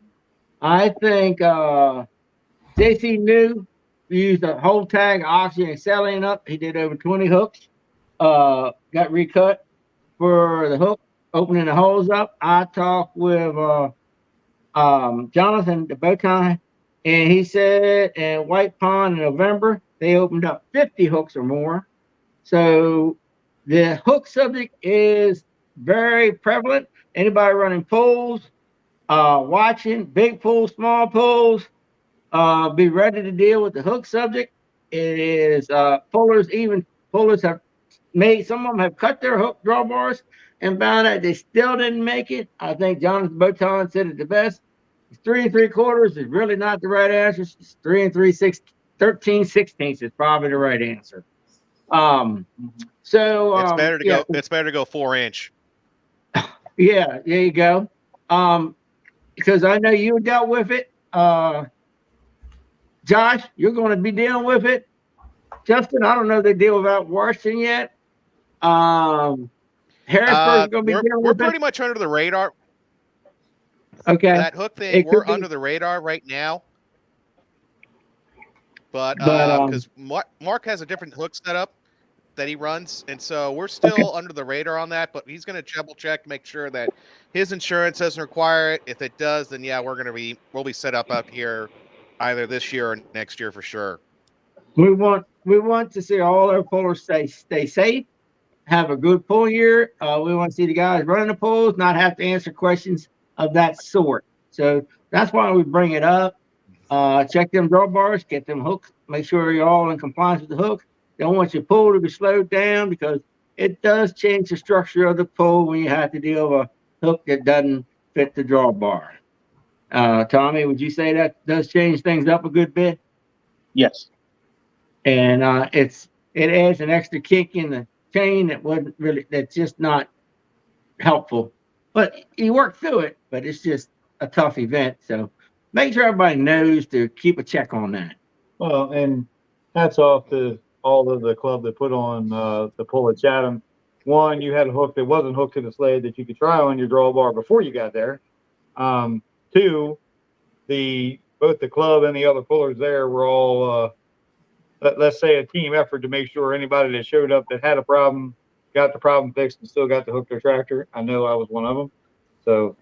I think JC New used a whole tag of oxygen and saline up. He did over 20 hooks. Got recut for the hook, opening the holes up. I talked with Jonathan, the bow tie, and he said in White Pond in November, they opened up 50 hooks or more. So the hook subject is very prevalent. Anybody running pulls, watching, big pulls, small pulls, be ready to deal with the hook subject. It is pullers. Even pullers have made, some of them have cut their hook drawbars and found out they still didn't make it. I think Jonathan Boton said it the best. 3 3/4 is really not the right answer. It's 3 13/16 is probably the right answer. So It's better to yeah, go. It's better to go 4-inch. yeah, there you go. Because I know you dealt with it. Josh, you're going to be dealing with it. Justin, I don't know if they deal without Washington yet. Harrisburg's going to be dealing We're with pretty it. much under the radar. Okay. That hook thing, we're under the radar right now. But because Mark has a different hook setup that he runs, and so we're still under the radar on that. But he's going to double check, make sure that his insurance doesn't require it. If it does, then yeah, we'll be set up out here either this year or next year for sure. We want to see all our pullers stay safe, have a good pull year. We want to see the guys running the pulls not have to answer questions of that sort. So that's why we bring it up. Check them drawbars, get them hooks, make sure you're all in compliance with the hook. Don't want your pull to be slowed down because it does change the structure of the pull when you have to deal with a hook that doesn't fit the drawbar. Tommy, would you say that does change things up a good bit? Yes. And it adds an extra kick in the chain that's just not helpful. But you work through it, but it's just a tough event. So make sure everybody knows to keep a check on that. Well, and hats off to all of the club that put on the pull at Chatham. One, you had a hook that wasn't hooked to the sled that you could try on your drawbar before you got there. Two, both the club and the other pullers there were all, let's say, a team effort to make sure anybody that showed up that had a problem got the problem fixed and still got to hook their tractor. I know I was one of them. So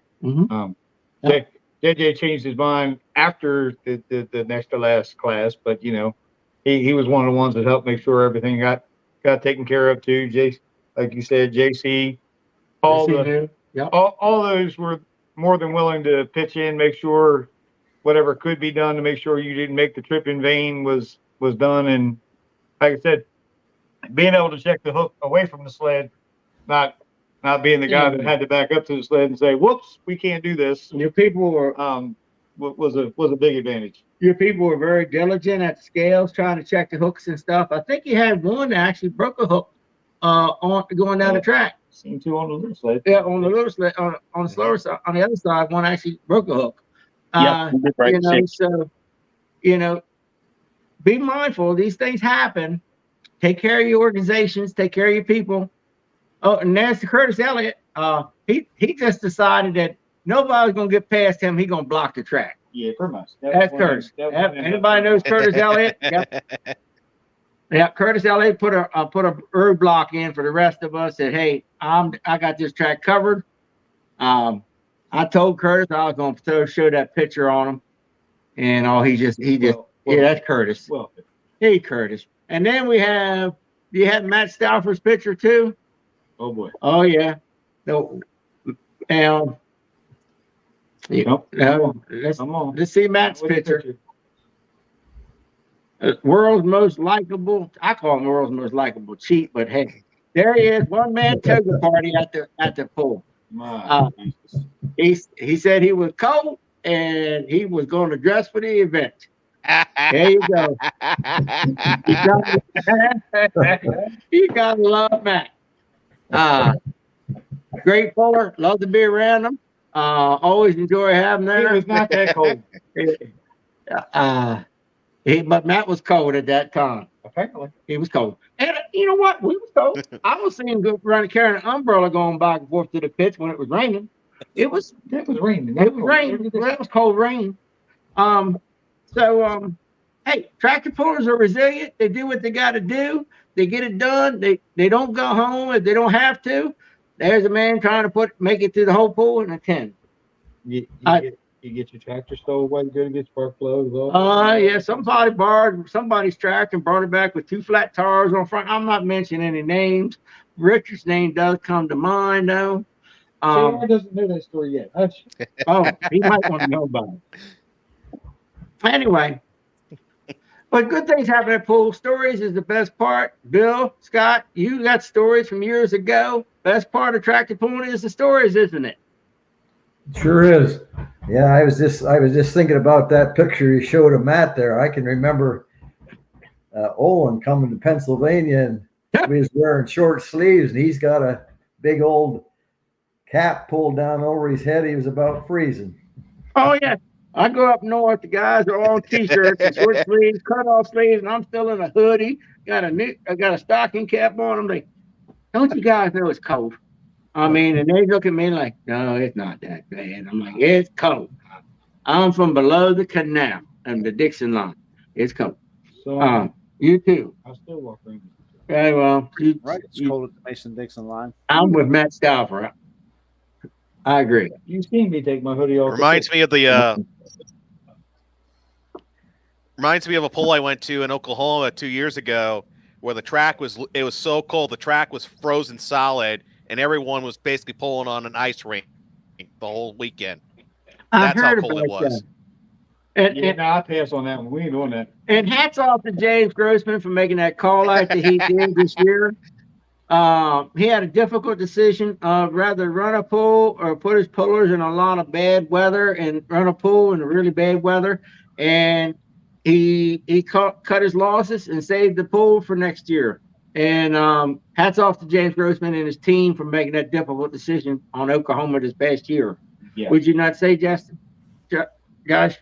JJ changed his mind after the next to last class, but he was one of the ones that helped make sure everything got taken care of too. Like you said, JC, all those were more than willing to pitch in, make sure whatever could be done to make sure you didn't make the trip in vain was done. And like I said, being able to check the hook away from the sled, not being the guy that had to back up to the sled and say, "Whoops, we can't do this." Your people were was a big advantage. Your people were very diligent at the scales, trying to check the hooks and stuff. I think you had one that actually broke a hook on going down the track. Seen two on the little sled. Yeah, on the little sled. On the slower side, on the other side, one actually broke a hook. So be mindful. These things happen. Take care of your organizations. Take care of your people. Oh, and there's Curtis Elliott. He just decided that nobody's gonna get past him. He's gonna block the track. Yeah, pretty much. That's Curtis. Anybody knows Curtis Elliott? Yep. Yeah, Curtis Elliott put a roadblock in for the rest of us. Said, "Hey, I got this track covered." I told Curtis I was gonna show that picture on him, and he just that's Curtis. Well, hey, Curtis. And then do you have Matt Stauffer's picture too? Oh boy. Oh yeah. No. Let's see Matt's picture. World's most likable. I call him world's most likable cheat, but hey, there he is. One man toga party at the pool. He said he was cold and he was going to dress for the event. There you go. You gotta love Matt. Great puller. Love to be around him. Always enjoy having them. He was not that cold. But Matt was cold at that time. Apparently. He was cold. And you know what? We was cold. I was seeing him carrying an umbrella going back and forth to the pitch when it was raining. It was raining. It was raining. It was cold rain. Hey, tractor pullers are resilient. They do what they got to do. They get it done. They don't go home if they don't have to. There's a man trying to make it through the whole pool in a 10. You get your tractor stowed away good and get your spark plugs off. Yeah, somebody borrowed somebody's tractor and brought it back with 2 flat tires on front. I'm not mentioning any names. Richard's name does come to mind though. Sarah doesn't know that story yet. Oh, he might want to know about it. Anyway, but good things happen at pool. Stories is the best part. Bill, Scott, you got stories from years ago. Best part of tractor pulling is the stories, isn't it? Sure is. Yeah, I was just thinking about that picture you showed of Matt there. I can remember Olan coming to Pennsylvania and he was wearing short sleeves and he's got a big old cap pulled down over his head. He was about freezing. Oh yeah. I go up north, the guys are all t-shirts and short sleeves, cut off sleeves, and I'm still in a hoodie. I got a stocking cap on. I'm like, don't you guys know it's cold? I mean, and they look at me like, no, it's not that bad. I'm like, it's cold. I'm from below the canal and the Dixon line. It's cold. So You too. I still walk around. Okay, well, Right, it's cold at the Mason-Dixon line. I'm with Matt Stauffer. I agree. You seen me take my hoodie off. Reminds me of a poll I went to in Oklahoma 2 years ago, where the track was so cold, the track was frozen solid, and everyone was basically pulling on an ice rink the whole weekend. That's how cold it was. And I pass on that one. We ain't doing that. And hats off to James Grossman for making that call out that he did this year. He had a difficult decision of rather run a pool or put his pullers in a lot of bad weather and run a pool in really bad weather. And he cut his losses and saved the pool for next year. And hats off to James Grossman and his team for making that difficult decision on Oklahoma this past year. Yeah. Would you not say, Justin? Josh?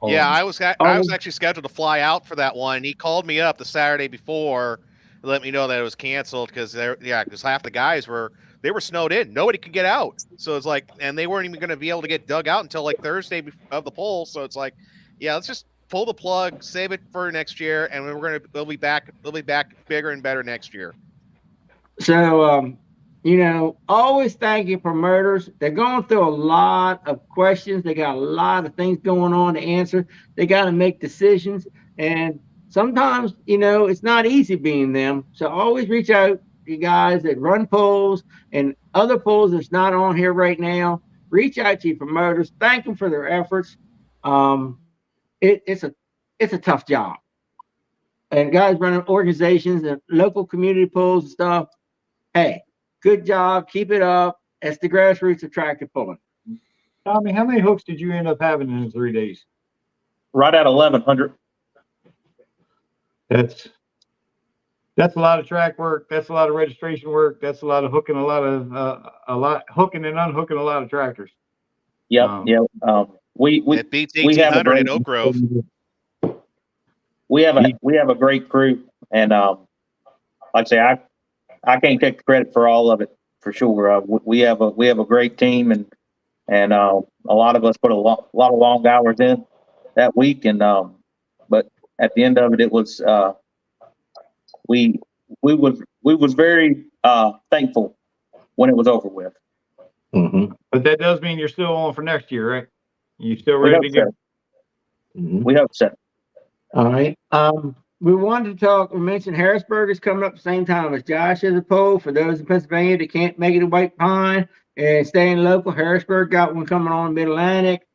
Yeah, I was actually scheduled to fly out for that one. He called me up the Saturday before to let me know that it was canceled because half the guys were snowed in. Nobody could get out. So it's like, and they weren't even going to be able to get dug out until like Thursday of the poll. So it's like, yeah, let's just pull the plug, save it for next year, and we'll be back bigger and better next year. So always thank you promoters. They're going through a lot of questions. They got a lot of things going on to answer. They got to make decisions. And sometimes, it's not easy being them. So always reach out to you guys that run polls and other polls that's not on here right now. Reach out to your promoters. Thank them for their efforts. It's a tough job. And guys running organizations and local community polls and stuff, hey, good job. Keep it up. It's the grassroots of tractor pulling. Tommy, how many hooks did you end up having in 3 days? Right at 1,100. That's a lot of track work. That's a lot of registration work. That's a lot of hooking, hooking and unhooking a lot of tractors. Yep. It beats 1,800 in Oak Grove. We have a great crew, and like I say, I can't take the credit for all of it for sure. We have a great team, and a lot of us put a lot of long hours in that week, and but at the end of it, it was we was very thankful when it was over with. Mm-hmm. But that does mean you're still on for next year, right? You still ready to go? Mm-hmm. We hope so. All right. We wanted to talk. We mentioned Harrisburg is coming up at the same time as Josh as a poll. For those in Pennsylvania that can't make it to White Pine and staying local, Harrisburg got one coming on Mid-Atlantic.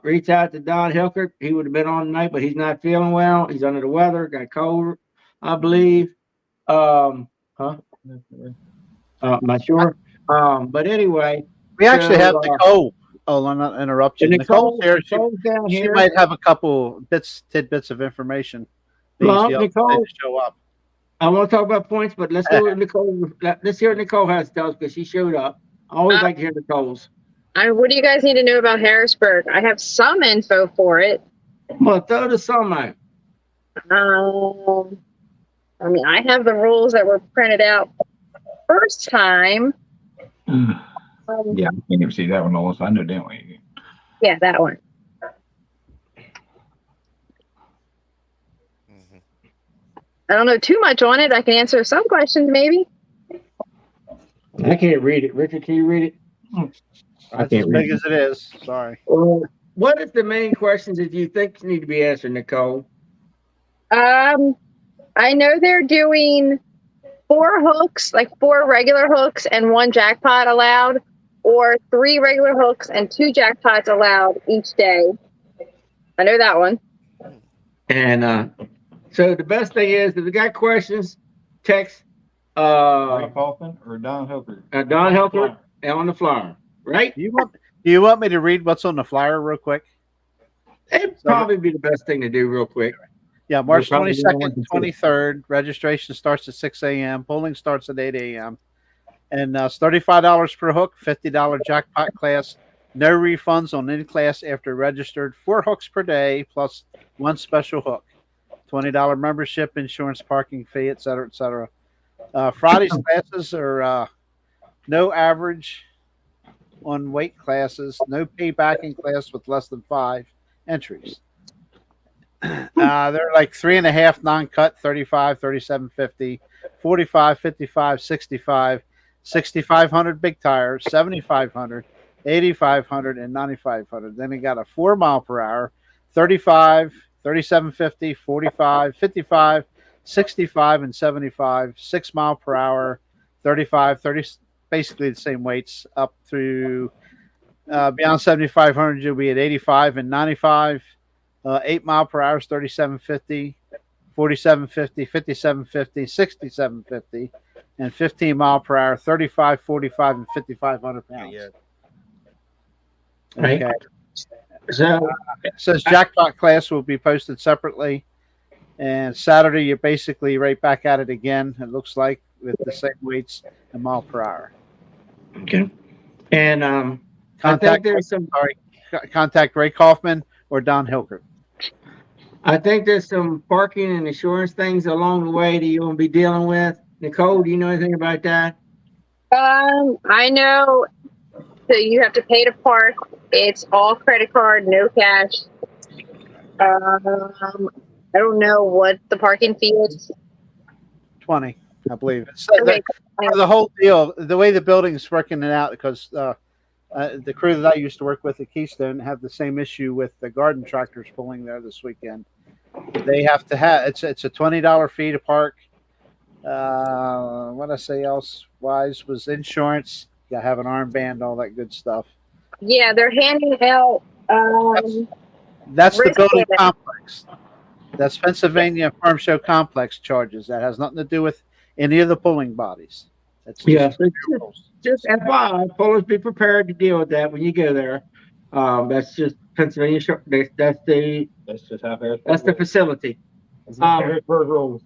Reach out to Don Hilkert. He would have been on tonight, but he's not feeling well. He's under the weather, got cold, I believe. I'm not sure. But anyway, we actually have Nicole. Oh, I'm not interrupt you. Nicole's here. She might have a couple tidbits of information. Well, Nicole, show up. I want to talk about points, but let's go with Nicole. Let's hear what Nicole has to tell us because she showed up. I always like to hear Nicole's. What do you guys need to know about Harrisburg? I have some info for it. Well, throw the sum out. I have the rules that were printed out first time. Yeah, I can't even see that one, Lois. I know that one. Yeah, that one. Mm-hmm. I don't know too much on it. I can answer some questions, maybe. I can't read it. Richard, can you read it? I can't read it. As big as it is. Sorry. What is the main questions that you think need to be answered, Nicole? I know they're doing 4 hooks, like 4 regular hooks and 1 jackpot allowed, or 3 regular hooks and 2 jackpots allowed each day. I know that one. And so the best thing is, if you got questions, text Ray Kaufman or Don Hooker? Don Helper on the flyer, right? Do you want me to read what's on the flyer real quick? It'd probably be the best thing to do real quick. Yeah, March We'll probably 22nd, 23rd. Registration starts at 6 a.m. Polling starts at 8 a.m. And it's $35 per hook, $50 jackpot class. No refunds on any class after registered. 4 hooks per day plus 1 special hook. $20 membership, insurance, parking fee, et cetera, et cetera. Friday's classes are no average on weight classes, no payback class with less than 5 entries. They're like 3.5 non-cut, 35, 37.50, 45, 55, 65, 6,500 big tires, 7,500, 8,500, and 9,500. Then you got a 4 mile per hour, 35, 37.50, 45, 55, 65, and 75, 6 mile per hour, 35, 30, basically the same weights up through beyond 7,500. You'll be at 85 and 95. 8 mile per hour is 37.50, 47.50, 57.50, 67.50, and 15 mile per hour, 35, 45, and 5,500 pounds. Yeah. Right. Okay. So It says jackpot class will be posted separately, and Saturday you're basically right back at it again. It looks like with the same weights and mile per hour. okay, and I think there's some. Contact Ray Kaufman or Don Hilker. I think there's some parking and insurance things along the way that you're gonna be dealing with. Nicole, do you know anything about that? I know that you have to pay to park. It's all credit card, no cash. I don't know what the parking fee is. 20, I believe. It's Okay. the whole deal, the way the building's working it out, because the crew that I used to work with at Keystone have the same issue with the garden tractors pulling there this weekend. They have to have it's a $20 fee to park. What I say else wise was insurance. You gotta have an armband, all that good stuff. Yeah, they're handing out. That's the Risk building payment. complex. That's Pennsylvania Farm Show Complex charges. That has nothing to do with any of the pulling bodies. That's Yeah. Just FYI, pullers, be prepared to deal with that when you go there. That's just Pennsylvania. That's the facility. Harrisburg rules.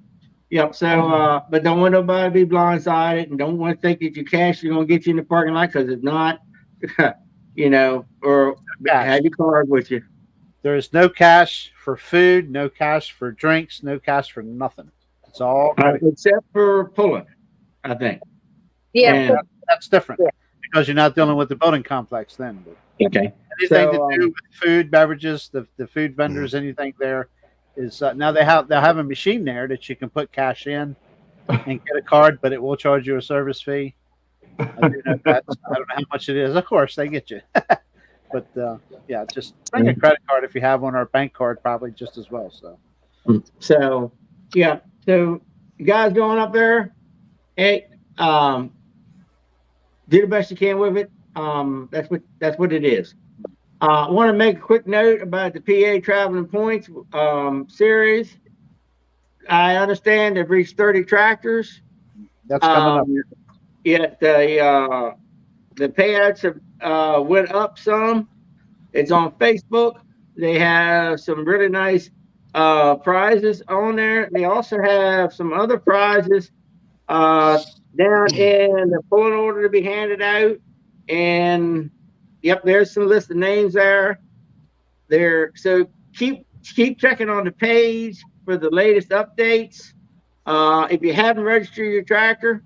Yep. So, but don't want nobody to be blindsided, and don't want to think that your cash is going to get you in the parking lot, because it's not. Or have your card with you. There is no cash for food, no cash for drinks, no cash for nothing. It's all Except for pulling, I think. Yeah. And- that's different because you're not dealing with the building complex then. But Okay. anything to do with food, beverages, the food vendors, anything there is now they'll have a machine there that you can put cash in and get a card, but it will charge you a service fee. I don't know how much it is. Of course, they get you. But yeah, just bring a credit card if you have one, or a bank card, probably just as well. So yeah. So you guys going up there, hey, do the best you can with it. That's what it is. I want to make a quick note about the PA Traveling Points series. I understand they've reached 30 tractors. That's coming up. Yet the payouts have went up some. It's on Facebook. They have some really nice prizes on there. They also have some other prizes down in the pulling order to be handed out. And yep, there's some list of names there. So keep checking on the page for the latest updates. If you haven't registered your tractor,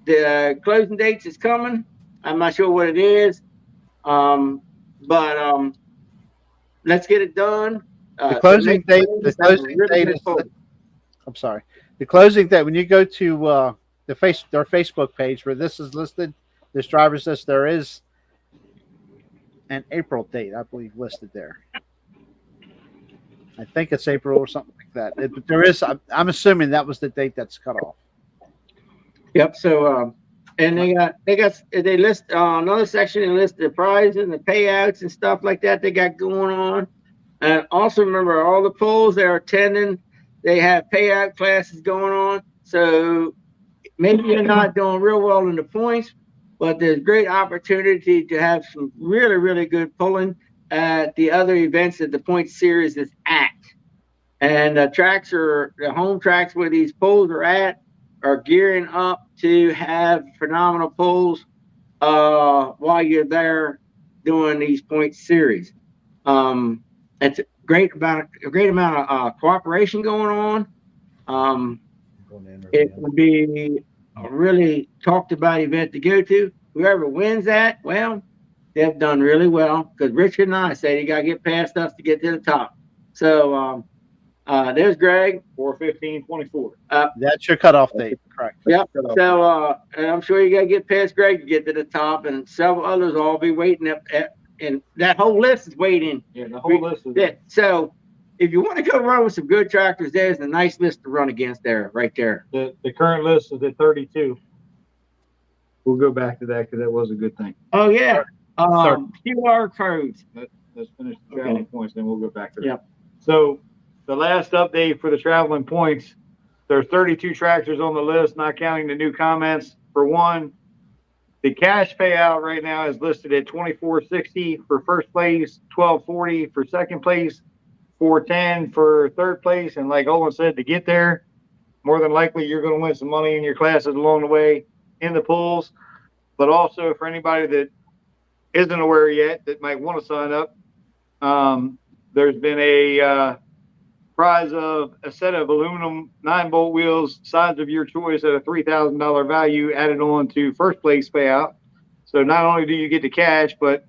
the closing dates is coming. I'm not sure what it is, but let's get it done. The closing date. The closing date is. I'm sorry. The closing date, when you go to their Facebook page where this is listed, this driver's list, there is an April date, I believe, listed there. I think it's April or something like that. But there is. I'm assuming that was the date that's cut off. Yep. So, and they list another section. They list the prizes and the payouts and stuff like that they got going on. And also remember, all the pools that are attending, they have payout classes going on. So maybe you're not doing real well in the points, but there's great opportunity to have some really, really good pulling at the other events that the point series is at. And the home tracks where these pools are gearing up to have phenomenal pulls while you're there doing these point series. It's a great amount of cooperation going on. It would be a really talked about event to go to. Whoever wins that, well, they've done really well because Richard and I said you got to get past us to get to the top. So there's Greg. 4:15:24. That's your cutoff date, correct? Yep. So and I'm sure you got to get past Greg to get to the top, and several others will all be waiting and that whole list is waiting. Yeah, the whole list is. Yeah. So if you want to go run with some good tractors, there's a nice list to run against there, right there. The current list is at 32. We'll go back to that because that was a good thing. Oh yeah. QR codes. Let's finish the traveling points, then we'll go back to that. Yep. So the last update for the traveling points, there's 32 tractors on the list, not counting the new comments. For one, the cash payout right now is listed at $24.60 for first place, $12.40 for second place, $4.10 for third place. And like Olan said, to get there, more than likely you're going to win some money in your classes along the way in the pools. But also for anybody that isn't aware yet that might want to sign up, there's been a prize of a set of aluminum 9-bolt wheels, size of your choice, at a $3,000 value added on to first place payout. So not only do you get the cash, but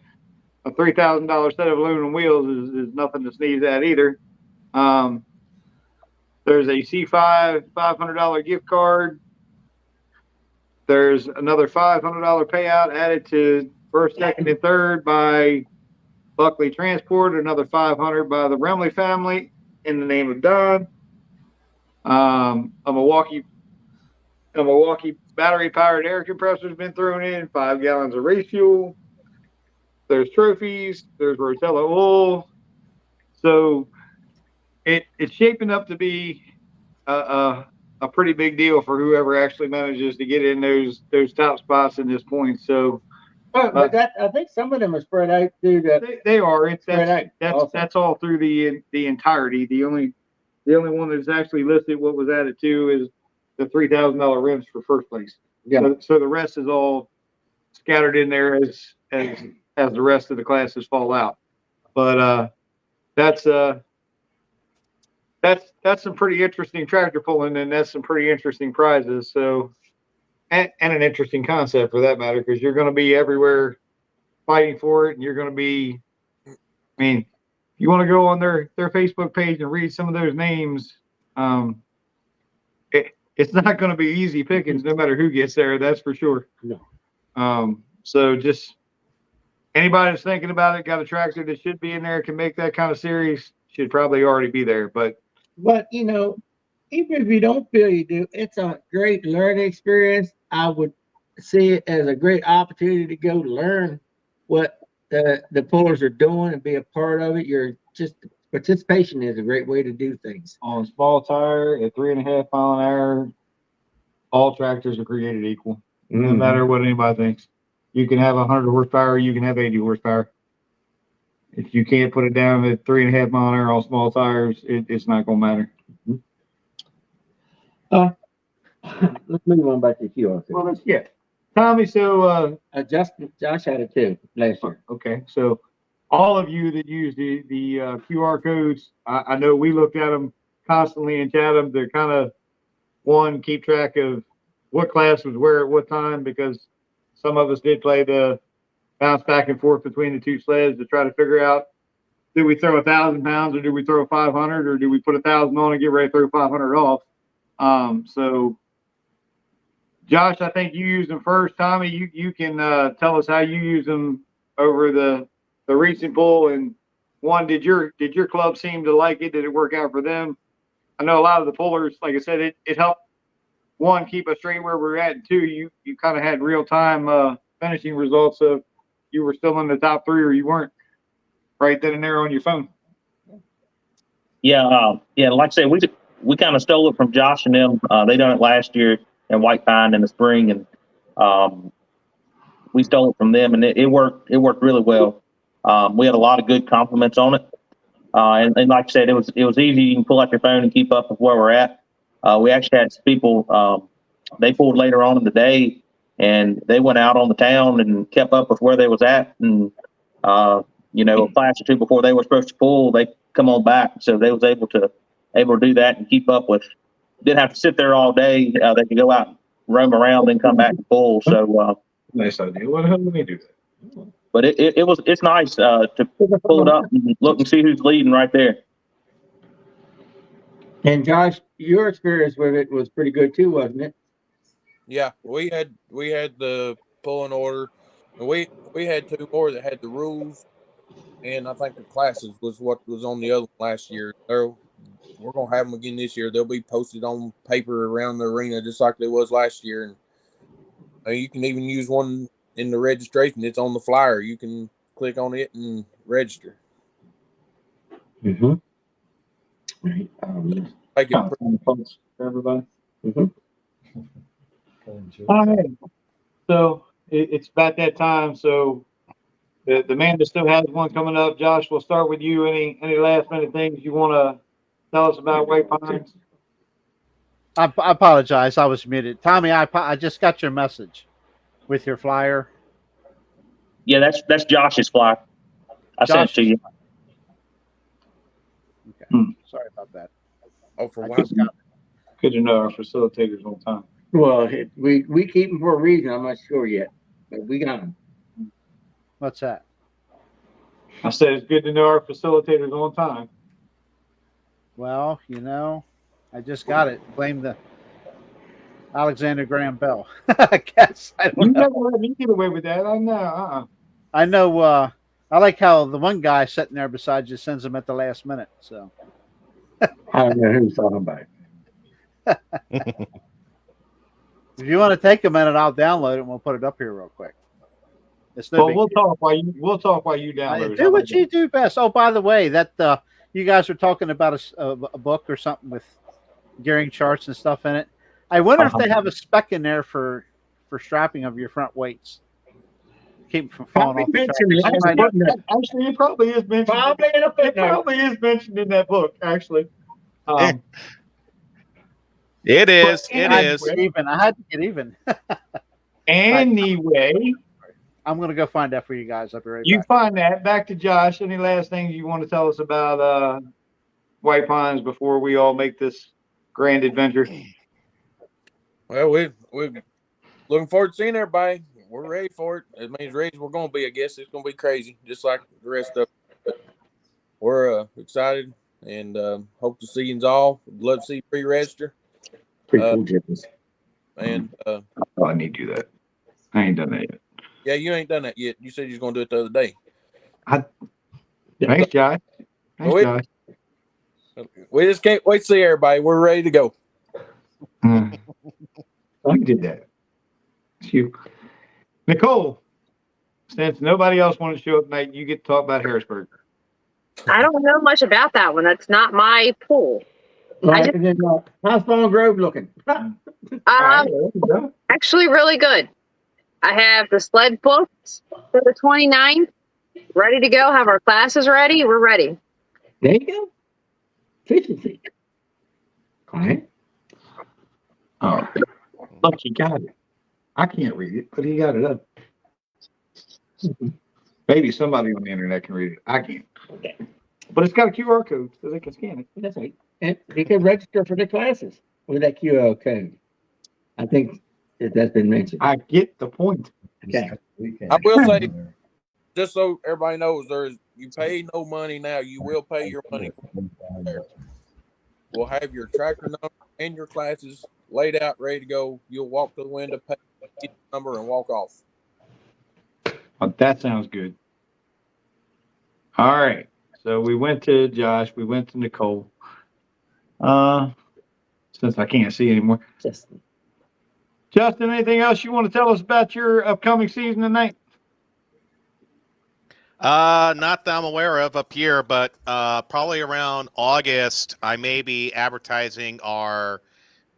a $3,000 set of aluminum wheels is nothing to sneeze at either. There's a C5 $500 gift card. There's another $500 payout added to first, second, and third by Buckley Transport. Another $500 by the Remley family in the name of Don. A Milwaukee battery-powered air compressor has been thrown in. 5 gallons of race fuel. There's trophies. There's Rotella oil. So it's shaping up to be a pretty big deal for whoever actually manages to get in those top spots in this point. So, but I think some of them are spread out through the. They are. That's all through the entirety. The only one that's actually listed what was added to is the $3,000 rims for first place. Yeah. So the rest is all scattered in there as the rest of the classes fall out. But that's some pretty interesting tractor pulling, and that's some pretty interesting prizes. So, and an interesting concept for that matter, because you're going to be everywhere fighting for it, and you're going to be. I mean, you want to go on their Facebook page and read some of those names. It's not going to be easy pickings, no matter who gets there. That's for sure. No. So just anybody that's thinking about it, got a tractor that should be in there, can make that kind of series, should probably already be there. But even if you don't feel you do, it's a great learning experience. I would see it as a great opportunity to go learn what the pullers are doing and be a part of it. Participation is a great way to do things. On small tire at 3.5 mile an hour, all tractors are created equal. No matter what anybody thinks. You can have 100 horsepower, you can have 80 horsepower. If you can't put it down at 3.5 mile an hour on small tires, it's not going to matter. Let's move on back to QR. Well, yeah. Tommy, so Josh had it too last year. Okay, so all of you that use the QR codes, I know we look at them constantly and chat them. They're kind of keep track of what class was where at what time, because some of us did play the bounce back and forth between the two sleds to try to figure out, do we throw 1,000 pounds or do we throw 500 or do we put 1,000 on and get ready to throw 500 off? So Josh, I think you used them first. Tommy, you can tell us how you use them over the recent pull. And one, did your club seem to like it? Did it work out for them? I know a lot of the pullers, like I said, it helped one, keep us straight where we're at, and two, you kind of had real time finishing results of you were still in the top 3 or you weren't right then and there on your phone. Yeah. Like I said, we kind of stole it from Josh and them. They done it last year in White Pine in the spring, and we stole it from them, and it worked. It worked really well. We had a lot of good compliments on it, and like I said, it was easy. You can pull out your phone and keep up with where we're at. We actually had people. They pulled later on in the day, and they went out on the town and kept up with where they was at, and a class or two before they were supposed to pull, they come on back. So they was able to do that and keep up with. Didn't have to sit there all day. They could go out, and roam around, and come back and pull. So Nice idea. What the hell do we do that? but it's nice to pull it up and look and see who's leading right there. And Josh, your experience with it was pretty good too, wasn't it? Yeah, we had the pulling order, and we had two more that had the rules, and I think the classes was what was on the other one last year. We're gonna have them again this year. They'll be posted on paper around the arena just like they was last year, and you can even use one in the registration. It's on the flyer. You can click on it and register. Mm-hmm. Make it Folks, for everybody. All right. So it's about that time. So the man that still has one coming up, Josh, we'll start with you. Any last minute things you want to tell us about White Pines? I apologize. I was muted. Tommy, I just got your message with your flyer. Yeah, that's Josh's flyer. I sent it to you. Okay. Sorry about that. Oh, for I one. just got it. Good to know our facilitators on time. Well, we keep them for a reason. I'm not sure yet, but we got them. What's that? I said it's good to know our facilitators on time. Well, I just got it. Blame the Alexander Graham Bell. I guess. I You don't know. never let me get away with that. I know. I know. I like how the one guy sitting there beside you sends them at the last minute. So I don't know who's talking about it. if you want to take a minute, I'll download it and we'll put it up here real quick. It's no Well, big we'll deal. talk while you download it. Do what you do best. Oh, by the way, that you guys were talking about a book or something with gearing charts and stuff in it. I wonder if they have a spec in there for strapping of your front weights. Keep from falling off the track. Actually, it probably is mentioned. It probably is mentioned in that book. Actually, It is. But It I is. had to get even. Anyway, I'm gonna go find that for you guys. I'll be right you back. find that. Back to Josh. Any last things you want to tell us about White Pines before we all make this grand adventure? Well, we're looking forward to seeing everybody. We're ready for it. It means ready we're going to be. I guess it's going to be crazy, just like the rest of it. But we're excited and hope to see you all. Would love to see you pre-register. Pretty cool difference. And Oh, I need to do that. I ain't done that yet. yeah, you ain't done that yet. You said you was going to do it the other day. Thanks, Josh. Thanks, Josh. We just can't wait to see everybody. We're ready to go. I did that. It's you. Nicole, since nobody else wanted to show up tonight, you get to talk about Harrisburg. I don't know much about that one. That's not my pool. Right, and then, how's Fallen Grove looking? Actually really good. I have the sled booked for the 29th. Ready to go. Have our classes ready. We're ready. There you go. Efficiency. All right. Oh, Look, he got it. I can't read it, but he got it up. Maybe somebody on the internet can read it. I can't. Okay. But it's got a QR code, so they can scan it. That's right. And they can register for the classes with that QR code. I think that's been mentioned. I get the point. Okay. I will say, just so everybody knows, you pay no money now. You will pay your money. We'll have your tractor number and your classes laid out, ready to go. You'll walk to the window, pay the number, and walk off. Oh, that sounds good. All right. So we went to Josh. We went to Nicole. Since I can't see anymore. Justin, anything else you want to tell us about your upcoming season tonight? Not that I'm aware of up here, but probably around August, I may be advertising our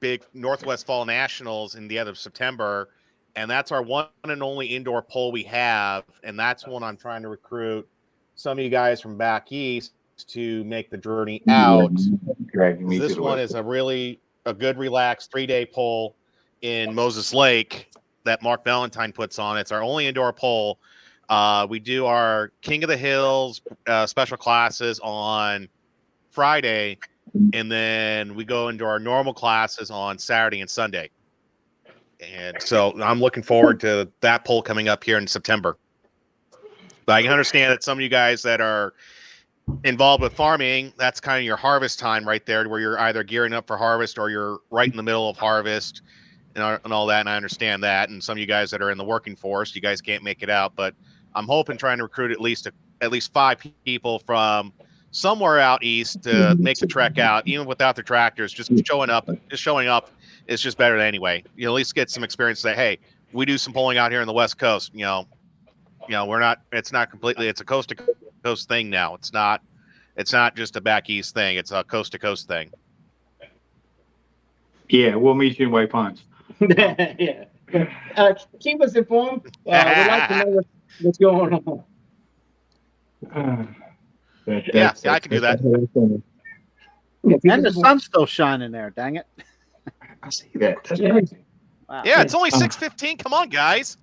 big Northwest Fall Nationals in the end of September, and that's our one and only indoor poll we have, and that's one I'm trying to recruit some of you guys from back east to make the journey out. This one is a good, relaxed 3-day poll in Moses Lake that Mark Valentine puts on. It's our only indoor poll. We do our King of the Hills special classes on Friday, and then we go into our normal classes on Saturday and Sunday. And so I'm looking forward to that poll coming up here in September. But I can understand that some of you guys that are involved with farming, that's kind of your harvest time right there, where you're either gearing up for harvest or you're right in the middle of harvest and all that. And I understand that. And some of you guys that are in the working force, you guys can't make it out. But I'm hoping trying to recruit at least 5 people from somewhere out east to make the trek out, even without the tractors. Just showing up is just better than anyway. You know, at least get some experience. Say, hey, we do some polling out here on the West Coast. You know, we're not. It's not completely. It's a coast to coast thing now. It's not just a back east thing. It's a coast to coast thing. Yeah, we'll meet you in White Pines. Yeah. Keep us informed. We'd like to know what's going on. Yeah, I can do that. And the sun's still shining there. Dang it! I see that. That's crazy. Wow. Yeah, it's only 6:15. Come on, guys.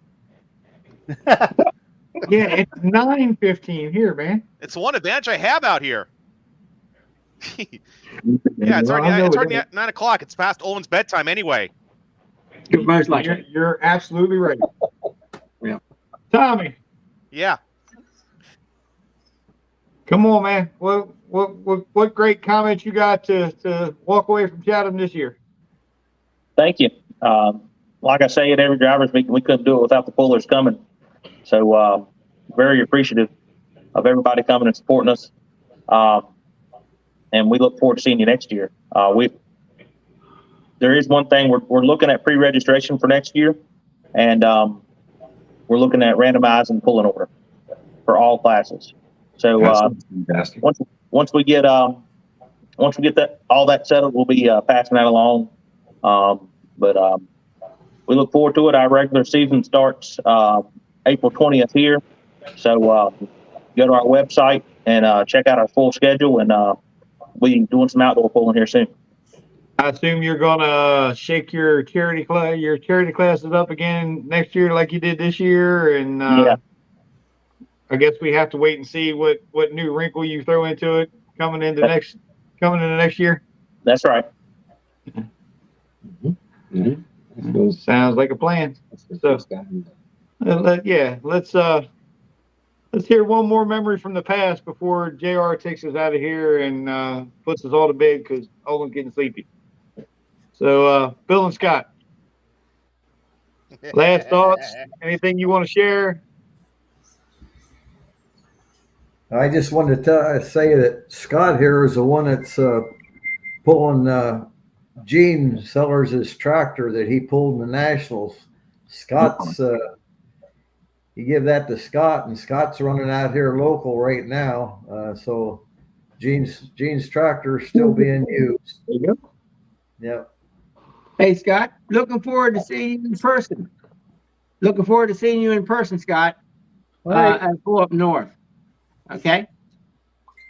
Yeah, it's 9:15 here, man. It's one advantage I have out here. Yeah, it's already 9 o'clock. It's past Owen's bedtime anyway. Most likely. You're absolutely right. Yeah, Tommy. Yeah. Come on, man. What great comments you got to walk away from Chatham this year? Thank you. Like I say at every driver's meeting, we couldn't do it without the pullers coming. So very appreciative of everybody coming and supporting us. And we look forward to seeing you next year. There is one thing we're looking at pre-registration for next year, and we're looking at randomizing pulling order for all classes. So once we get all that settled, we'll be passing that along. But we look forward to it. Our regular season starts April 20th here. So go to our website and check out our full schedule, and we'll be doing some outdoor pulling here soon. I assume you're gonna shake your charity classes up again next year like you did this year, and yeah. I guess we have to wait and see what new wrinkle you throw into it coming into next year. That's right. Mm-hmm. Sounds like a plan. So, let's hear one more memory from the past before JR takes us out of here and puts us all to bed because Olin's getting sleepy. So, Bill and Scott, last thoughts? Anything you want to share? I just wanted to say that Scott here is the one that's pulling Gene Sellers' tractor that he pulled in the Nationals. Scott's you give that to Scott, and Scott's running out here local right now. So Gene's tractor is still being used. There you go. Yep. Hey, Scott, looking forward to seeing you in person. Scott, Right. and pull up north. Okay.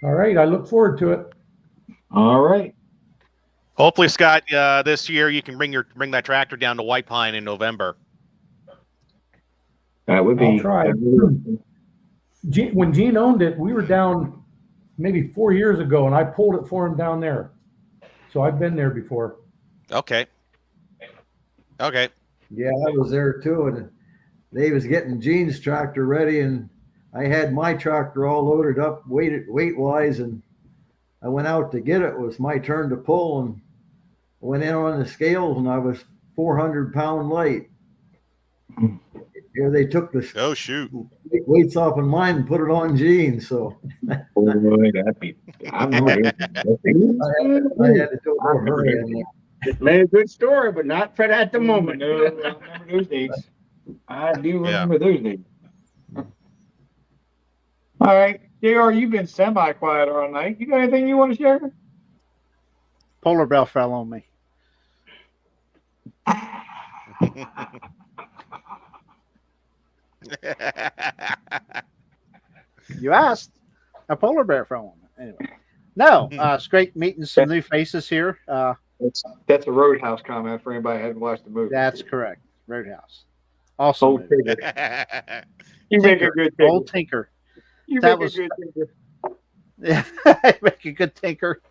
All right. I look forward to it. All right. Hopefully, Scott, this year you can bring that tractor down to White Pine in November. That would be. I'll try. When Gene owned it, we were down maybe 4 years ago, and I pulled it for him down there. So I've been there before. Okay. Yeah, I was there too, and they was getting Gene's tractor ready, and I had my tractor all loaded up weight-wise, and I went out to get it. It was my turn to pull, and went in on the scales, and I was 400-pound light. Here they took the weights off of mine and put it on Gene. So Boy, that'd be. I remember. I had to do a little hurry in there. It made a good story, but not for at the moment. No, I remember those days. I do remember those days. All right, JR, you've been semi-quiet all night. You got anything you want to share? Polar bear fell on me. You asked. A polar bear fell on me. Anyway, no. It's great meeting some new faces here. That's a Roadhouse comment for anybody who hasn't watched the movie. That's correct. Roadhouse. Also, Old Tinker. You make a good tinker. Old Tinker. You That make was- a good tinker. Yeah, make a good tinker.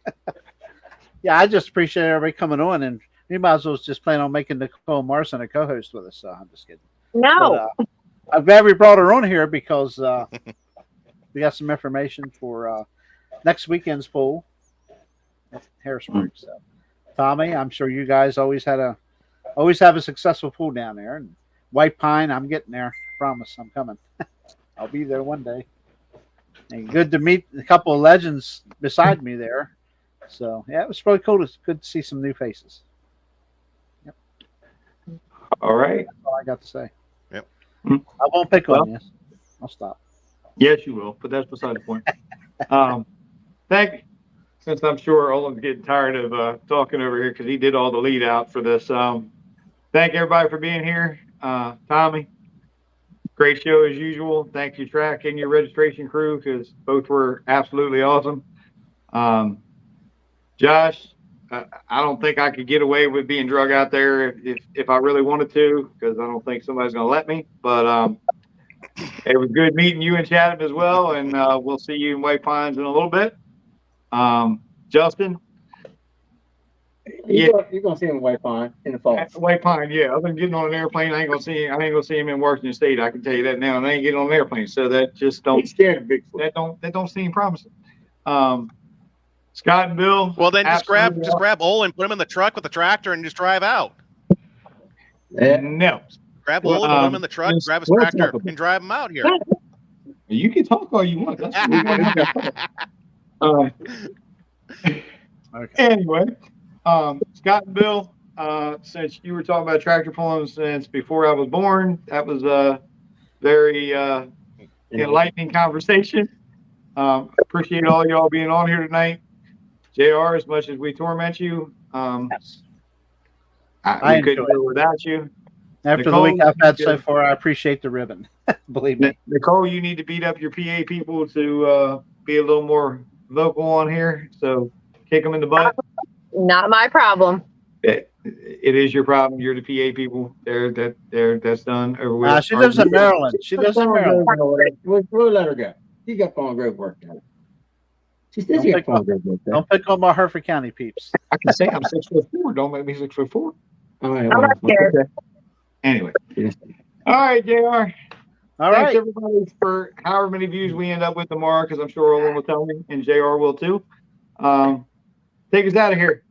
Yeah, I just appreciate everybody coming on, and we might as well just plan on making Nicole Marson a co-host with us. So I'm just kidding. No. But, I'm glad we brought her on here because we got some information for next weekend's pool at Harrisburg. So, Tommy, I'm sure you guys always have a successful pool down there. And White Pine, I'm getting there. Promise, I'm coming. I'll be there one day. And good to meet a couple of legends beside me there. So yeah, it was really cool. It's good to see some new faces. Yep. All right. That's all I got to say. Yep. I won't pick on you. I'll stop. Yes, you will, but that's beside the point. Since I'm sure Olin's getting tired of talking over here because he did all the lead out for this. Thank everybody for being here. Tommy, great show as usual. Thank you, Track, and your registration crew because both were absolutely awesome. Josh, I don't think I could get away with being drug out there if I really wanted to because I don't think somebody's going to let me. But it was good meeting you in Chatham as well, and we'll see you in White Pines in a little bit. Justin? You're going to see him in White Pine in the fall. White Pine, yeah. Other than getting on an airplane, I ain't gonna see him in Washington State. I can tell you that now. And I ain't getting on an airplane, so that just don't. He's scared of Bigfoot. That don't seem promising. Scott and Bill. Well, then just grab absolutely Olin, put him in the truck with the tractor, and just drive out. No. Grab Well, Olin, put him in the truck, let's- grab his let's tractor, talk about- and drive him out here. You can talk all you want. That's what we're gonna have. Anyway, Scott and Bill, since you were talking about tractor pulling since before I was born, that was a very enlightening conversation. Appreciate all y'all being on here tonight. JR, as much as we torment you, Yes. we couldn't do it without you. After Nicole, the week I've had so you- far, I appreciate the ribbon. Believe me. Nicole, you need to beat up your PA people to be a little more vocal on here. So kick them in the butt. Not my problem. It is your problem. You're the PA people. That's done over with. She lives in Maryland. She lives in Maryland. We'll let her go. She got Palm Grove work done. She says she got Palm Grove work done. Don't pick on my Hereford County peeps. I can say I'm 6'4". Don't make me 6'4". All right, I'm not scared. Anyway. All right, JR. All Thanks right. everybody for however many views we end up with tomorrow, because I'm sure Olin will tell me and JR will too. Take us out of here.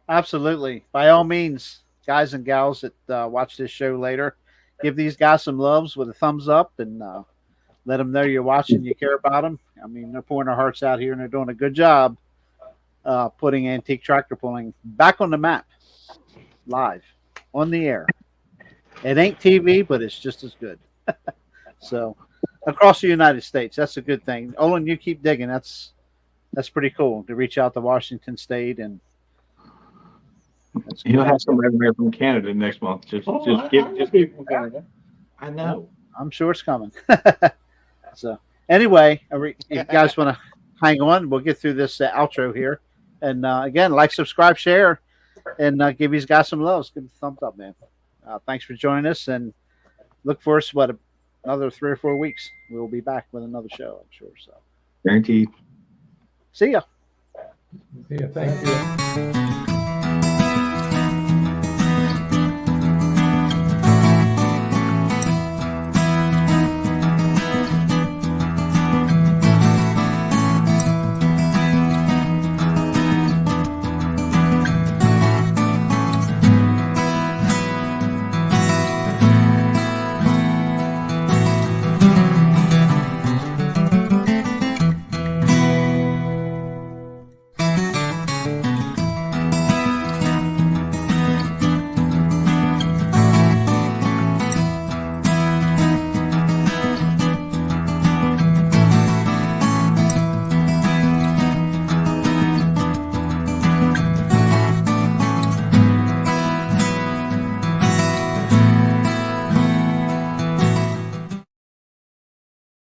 Absolutely. By all means, guys and gals that watch this show later, give these guys some loves with a thumbs up and let them know you're watching, you care about them. I mean, they're pouring their hearts out here and they're doing a good job putting antique tractor pulling back on the map, live, on the air. It ain't TV, but it's just as good. So, across the United States, that's a good thing. Olin, you keep digging. That's pretty cool to reach out to Washington State and that's You'll cool. have somebody here from Canada next month. Just give. I know. I'm sure it's coming. So anyway, if you guys want to hang on, we'll get through this outro here. And again, like, subscribe, share, and give these guys some loves. Give them a thumbs up, man. Thanks for joining us, and look for us, another 3 or 4 weeks. We'll be back with another show, I'm sure. So Guaranteed. see ya. Yeah, thank you.